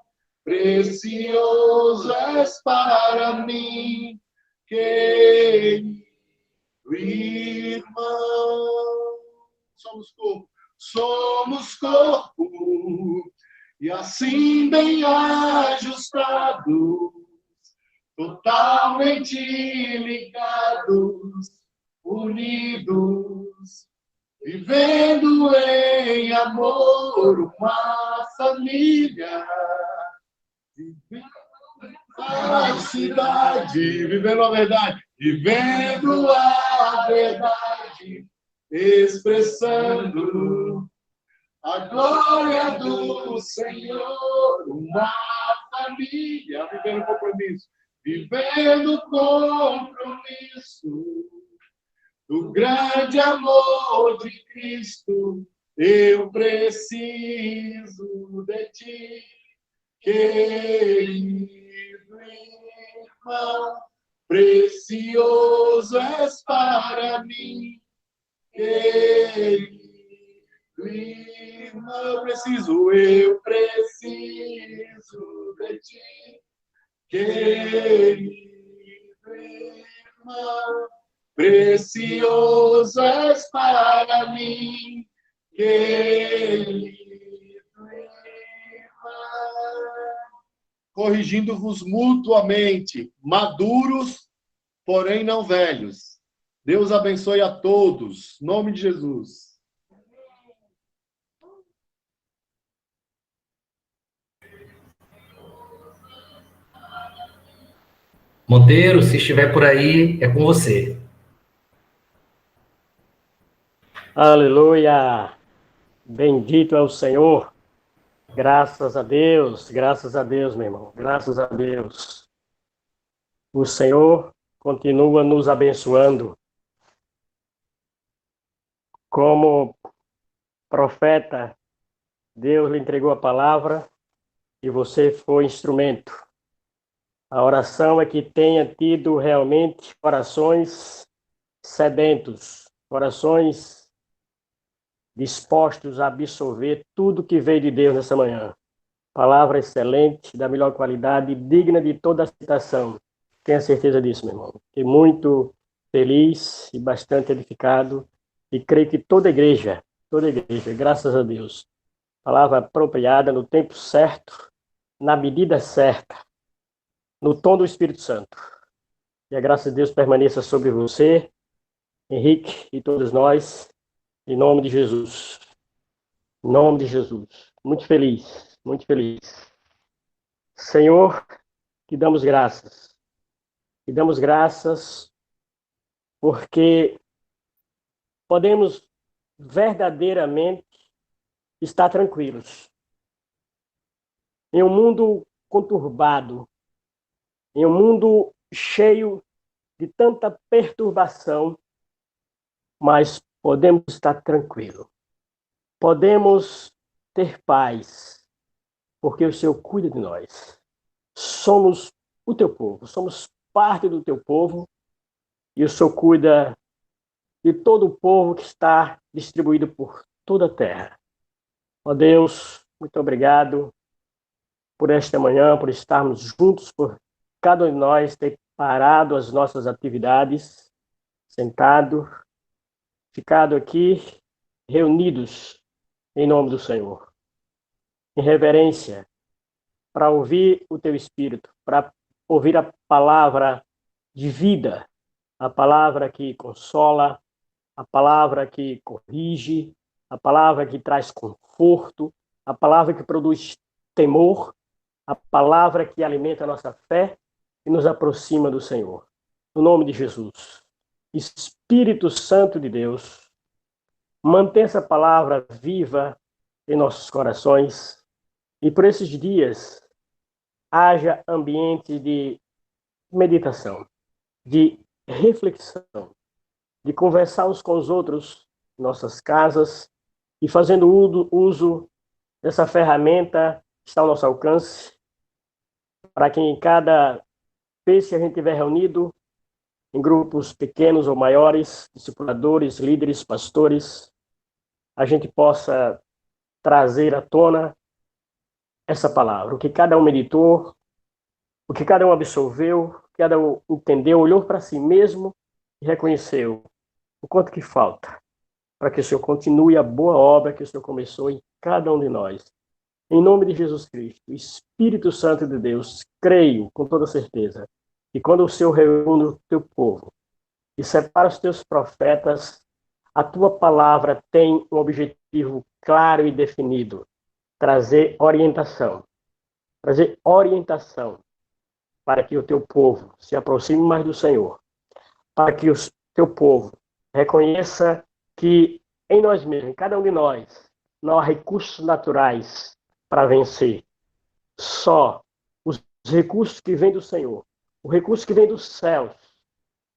precioso és para mim, querido irmão. Somos corpo, e assim bem ajustados, totalmente ligados, unidos, vivendo em amor, uma família, a cidade, vivendo a verdade, vivendo a verdade, expressando a glória do Senhor, uma família, vivendo compromisso, vivendo compromisso do grande amor de Cristo. Eu preciso de ti, querido irmão, precioso és para mim, querido irmão. Eu preciso de ti, querido irmão, precioso és para mim, querido corrigindo-vos mutuamente, maduros, porém não velhos. Deus abençoe a todos. Em nome de Jesus. Monteiro, se estiver por aí, é com você. Aleluia! Bendito é o Senhor. Graças a Deus, meu irmão. Graças a Deus. O Senhor continua nos abençoando. Como profeta, Deus lhe entregou a palavra e você foi instrumento. A oração é que tenha tido realmente corações sedentos, corações dispostos a absorver tudo que veio de Deus nessa manhã. Palavra excelente, da melhor qualidade, digna de toda aceitação. Tenha certeza disso, meu irmão. Fiquei muito feliz e bastante edificado e creio que toda igreja, graças a Deus, palavra apropriada, no tempo certo, na medida certa, no tom do Espírito Santo. E a graça de Deus permaneça sobre você, Henrique e todos nós, em nome de Jesus. Em nome de Jesus. Muito feliz, muito feliz. Senhor, te damos graças. Te damos graças porque podemos verdadeiramente estar tranquilos. Em um mundo conturbado, em um mundo cheio de tanta perturbação, mas podemos estar tranquilos. Podemos ter paz. porque o Senhor cuida de nós. Somos o teu povo, somos parte do teu povo, e o Senhor cuida de todo o povo que está distribuído por toda a terra. Ó Deus, muito obrigado por esta manhã, por estarmos juntos, por cada um de nós ter parado as nossas atividades, sentado, ficado aqui, reunidos em nome do Senhor, em reverência, para ouvir o teu Espírito, para ouvir a palavra de vida, a palavra que consola, a palavra que corrige, a palavra que traz conforto, a palavra que produz temor, a palavra que alimenta a nossa fé e nos aproxima do Senhor. No nome de Jesus. Espírito Santo de Deus, mantém essa palavra viva em nossos corações e por esses dias haja ambiente de meditação, de reflexão, de conversar uns com os outros em nossas casas e fazendo uso dessa ferramenta que está ao nosso alcance, para que em cada vez que a gente estiver reunido, em grupos pequenos ou maiores, discipuladores, líderes, pastores, a gente possa trazer à tona essa palavra, o que cada um meditou, o que cada um absorveu, o que cada um entendeu, olhou para si mesmo e reconheceu o quanto que falta para que o Senhor continue a boa obra que o Senhor começou em cada um de nós. Em nome de Jesus Cristo, Espírito Santo de Deus, creio com toda certeza que quando o Senhor reúne o teu povo e separa os teus profetas, a tua palavra tem um objetivo claro e definido: trazer orientação para que o teu povo se aproxime mais do Senhor, para que o teu povo reconheça que em nós mesmos, em cada um de nós, não há recursos naturais para vencer. Só os recursos que vêm do Senhor, o recurso que vem dos céus,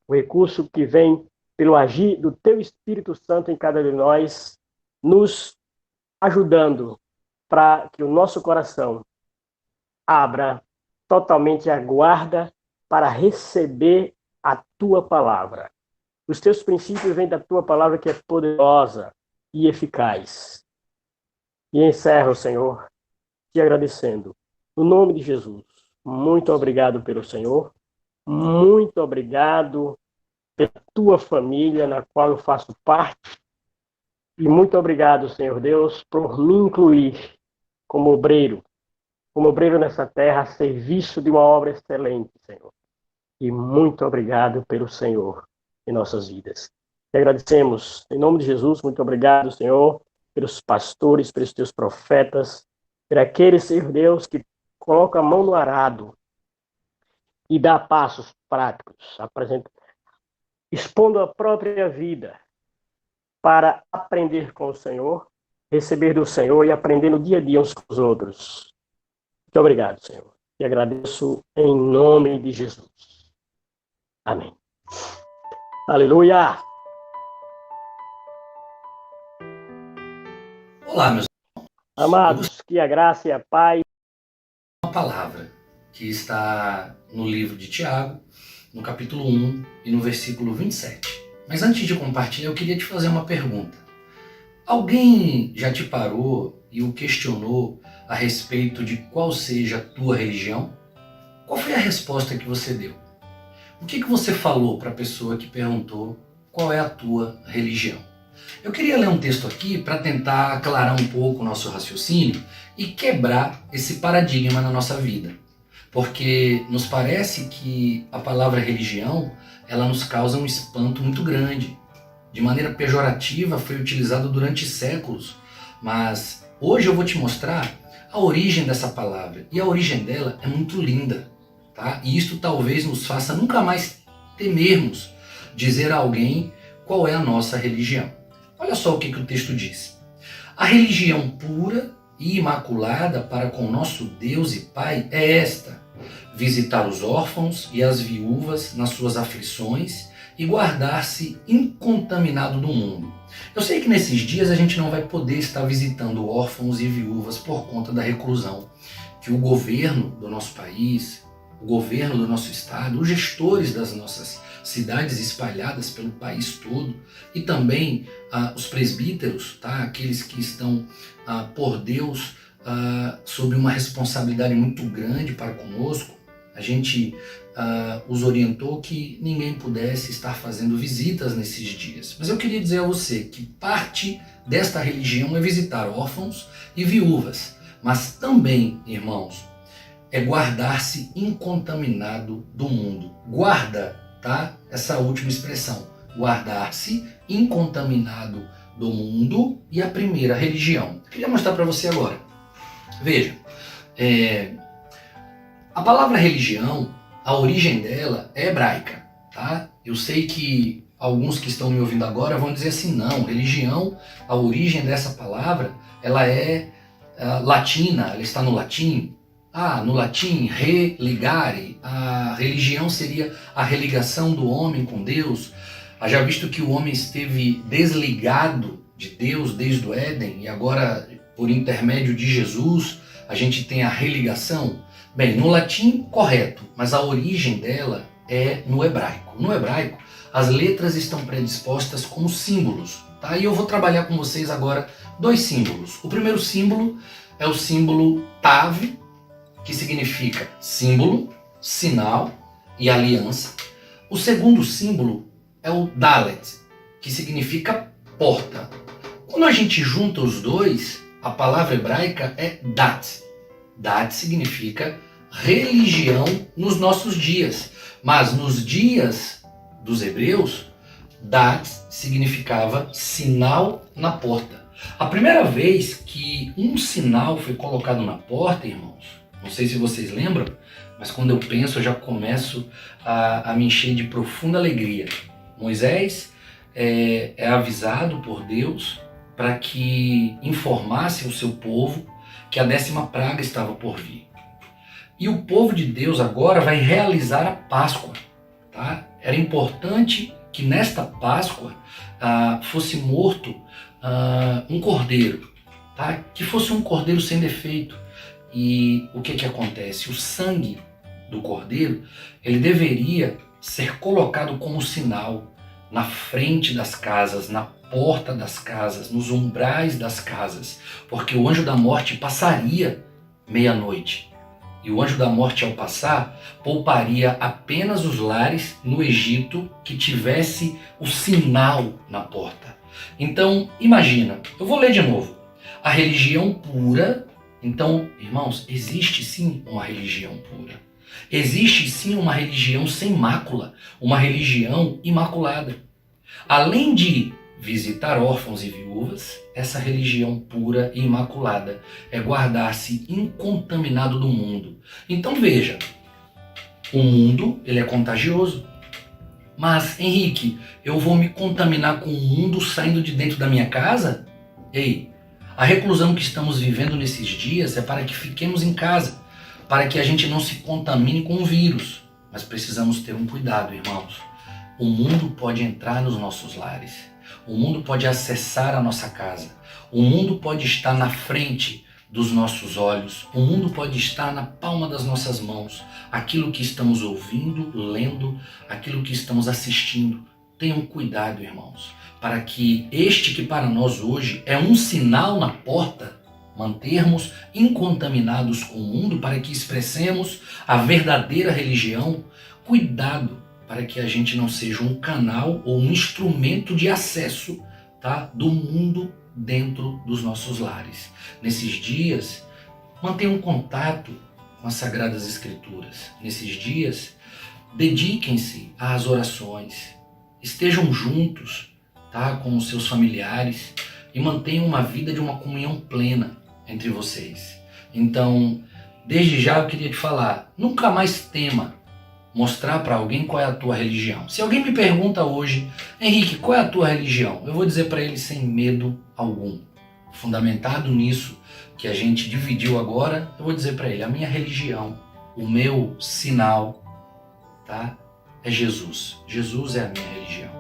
o recurso que vem pelo agir do teu Espírito Santo em cada um de nós, nos ajudando para que o nosso coração abra totalmente a guarda para receber a tua palavra. Os teus princípios vêm da tua palavra, que é poderosa e eficaz. E encerro, Senhor, te agradecendo. No nome de Jesus, muito obrigado pelo Senhor, muito obrigado pela tua família, na qual eu faço parte, e muito obrigado, Senhor Deus, por me incluir como obreiro nessa terra, a serviço de uma obra excelente, Senhor. E muito obrigado pelo Senhor em nossas vidas. Te agradecemos, em nome de Jesus, muito obrigado, Senhor, pelos pastores, pelos teus profetas, por aqueles, Senhor Deus, que colocam a mão no arado e dá passos práticos, expondo a própria vida para aprender com o Senhor, receber do Senhor e aprender no dia a dia uns com os outros. Muito obrigado, Senhor. Te agradeço em nome de Jesus. Amém. Aleluia! Olá, meus Amados, que a graça e a paz. Uma palavra que está no livro de Tiago, no capítulo 1 e no versículo 27. Mas antes de compartilhar, eu queria te fazer uma pergunta. Alguém já te parou e o questionou a respeito de qual seja a tua religião? Qual foi a resposta que você deu? O que você falou para a pessoa que perguntou qual é a tua religião? Eu queria ler um texto aqui para tentar aclarar um pouco o nosso raciocínio e quebrar esse paradigma na nossa vida. Porque nos parece que a palavra religião, ela nos causa um espanto muito grande. De maneira pejorativa foi utilizado durante séculos, mas hoje eu vou te mostrar a origem dessa palavra. E a origem dela é muito linda, tá? E isto talvez nos faça nunca mais temermos dizer a alguém qual é a nossa religião. Olha só o que o texto diz. A religião pura e imaculada para com nosso Deus e Pai é esta: visitar os órfãos e as viúvas nas suas aflições e guardar-se incontaminado do mundo. Eu sei que nesses dias a gente não vai poder estar visitando órfãos e viúvas por conta da reclusão, que o governo do nosso país, o governo do nosso estado, os gestores das nossas cidades espalhadas pelo país todo e também os presbíteros, tá? Aqueles que estão por Deus sob uma responsabilidade muito grande para conosco, a gente os orientou que ninguém pudesse estar fazendo visitas nesses dias. Mas eu queria dizer a você que parte desta religião é visitar órfãos e viúvas, mas também, irmãos, é guardar-se incontaminado do mundo. Guarda, tá? Essa última expressão, guardar-se incontaminado do mundo e a primeira religião. Eu queria mostrar para você agora. Veja, a palavra religião, a origem dela é hebraica, tá? Eu sei que alguns que estão me ouvindo agora vão dizer assim, não, religião, a origem dessa palavra, ela é latina, ela está no latim. No latim, religare, a religião seria a religação do homem com Deus. Já visto que o homem esteve desligado de Deus desde o Éden e agora, por intermédio de Jesus, a gente tem a religação. Bem, no latim, correto, mas a origem dela é no hebraico. No hebraico, as letras estão predispostas como símbolos, tá? E eu vou trabalhar com vocês agora 2 símbolos. O primeiro símbolo é o símbolo Tav, que significa símbolo, sinal e aliança. O segundo símbolo é o Dalet, que significa porta. Quando a gente junta os dois, a palavra hebraica é Dat. Dat significa religião nos nossos dias. Mas nos dias dos hebreus, Dat significava sinal na porta. A primeira vez que um sinal foi colocado na porta, irmãos, não sei se vocês lembram, mas quando eu penso eu já começo a me encher de profunda alegria. Moisés é avisado por Deus para que informasse o seu povo que a 10ª praga estava por vir. E o povo de Deus agora vai realizar a Páscoa. Tá? Era importante que nesta Páscoa fosse morto um cordeiro, tá? Que fosse um cordeiro sem defeito. E o que acontece? O sangue do cordeiro, ele deveria ser colocado como sinal na frente das casas, na porta das casas, nos umbrais das casas, porque o anjo da morte passaria meia-noite. E o anjo da morte, ao passar, pouparia apenas os lares no Egito que tivesse o sinal na porta. Então, imagina, eu vou ler de novo. A religião pura. Então, irmãos, existe sim uma religião pura. Existe sim uma religião sem mácula, uma religião imaculada. Além de visitar órfãos e viúvas, essa religião pura e imaculada é guardar-se incontaminado do mundo. Então veja, o mundo ele é contagioso. Mas, Henrique, eu vou me contaminar com o mundo saindo de dentro da minha casa? Ei, a reclusão que estamos vivendo nesses dias é para que fiquemos em casa, para que a gente não se contamine com o vírus. Mas precisamos ter um cuidado, irmãos. O mundo pode entrar nos nossos lares. O mundo pode acessar a nossa casa. O mundo pode estar na frente dos nossos olhos. O mundo pode estar na palma das nossas mãos. Aquilo que estamos ouvindo, lendo, aquilo que estamos assistindo. Tenham cuidado, irmãos, para que este que para nós hoje é um sinal na porta, mantermos incontaminados com o mundo para que expressemos a verdadeira religião. Cuidado para que a gente não seja um canal ou um instrumento de acesso, tá, do mundo dentro dos nossos lares. Nesses dias, mantenham contato com as Sagradas Escrituras. Nesses dias, dediquem-se às orações. Estejam juntos, tá, com os seus familiares e mantenham uma vida de uma comunhão plena entre vocês. Então, desde já eu queria te falar, nunca mais tema mostrar para alguém qual é a tua religião. Se alguém me pergunta hoje, Henrique, qual é a tua religião? Eu vou dizer para ele sem medo algum. Fundamentado nisso que a gente dividiu agora, eu vou dizer para ele, a minha religião, o meu sinal, tá, é Jesus. Jesus é a minha religião.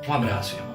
Um abraço, irmão.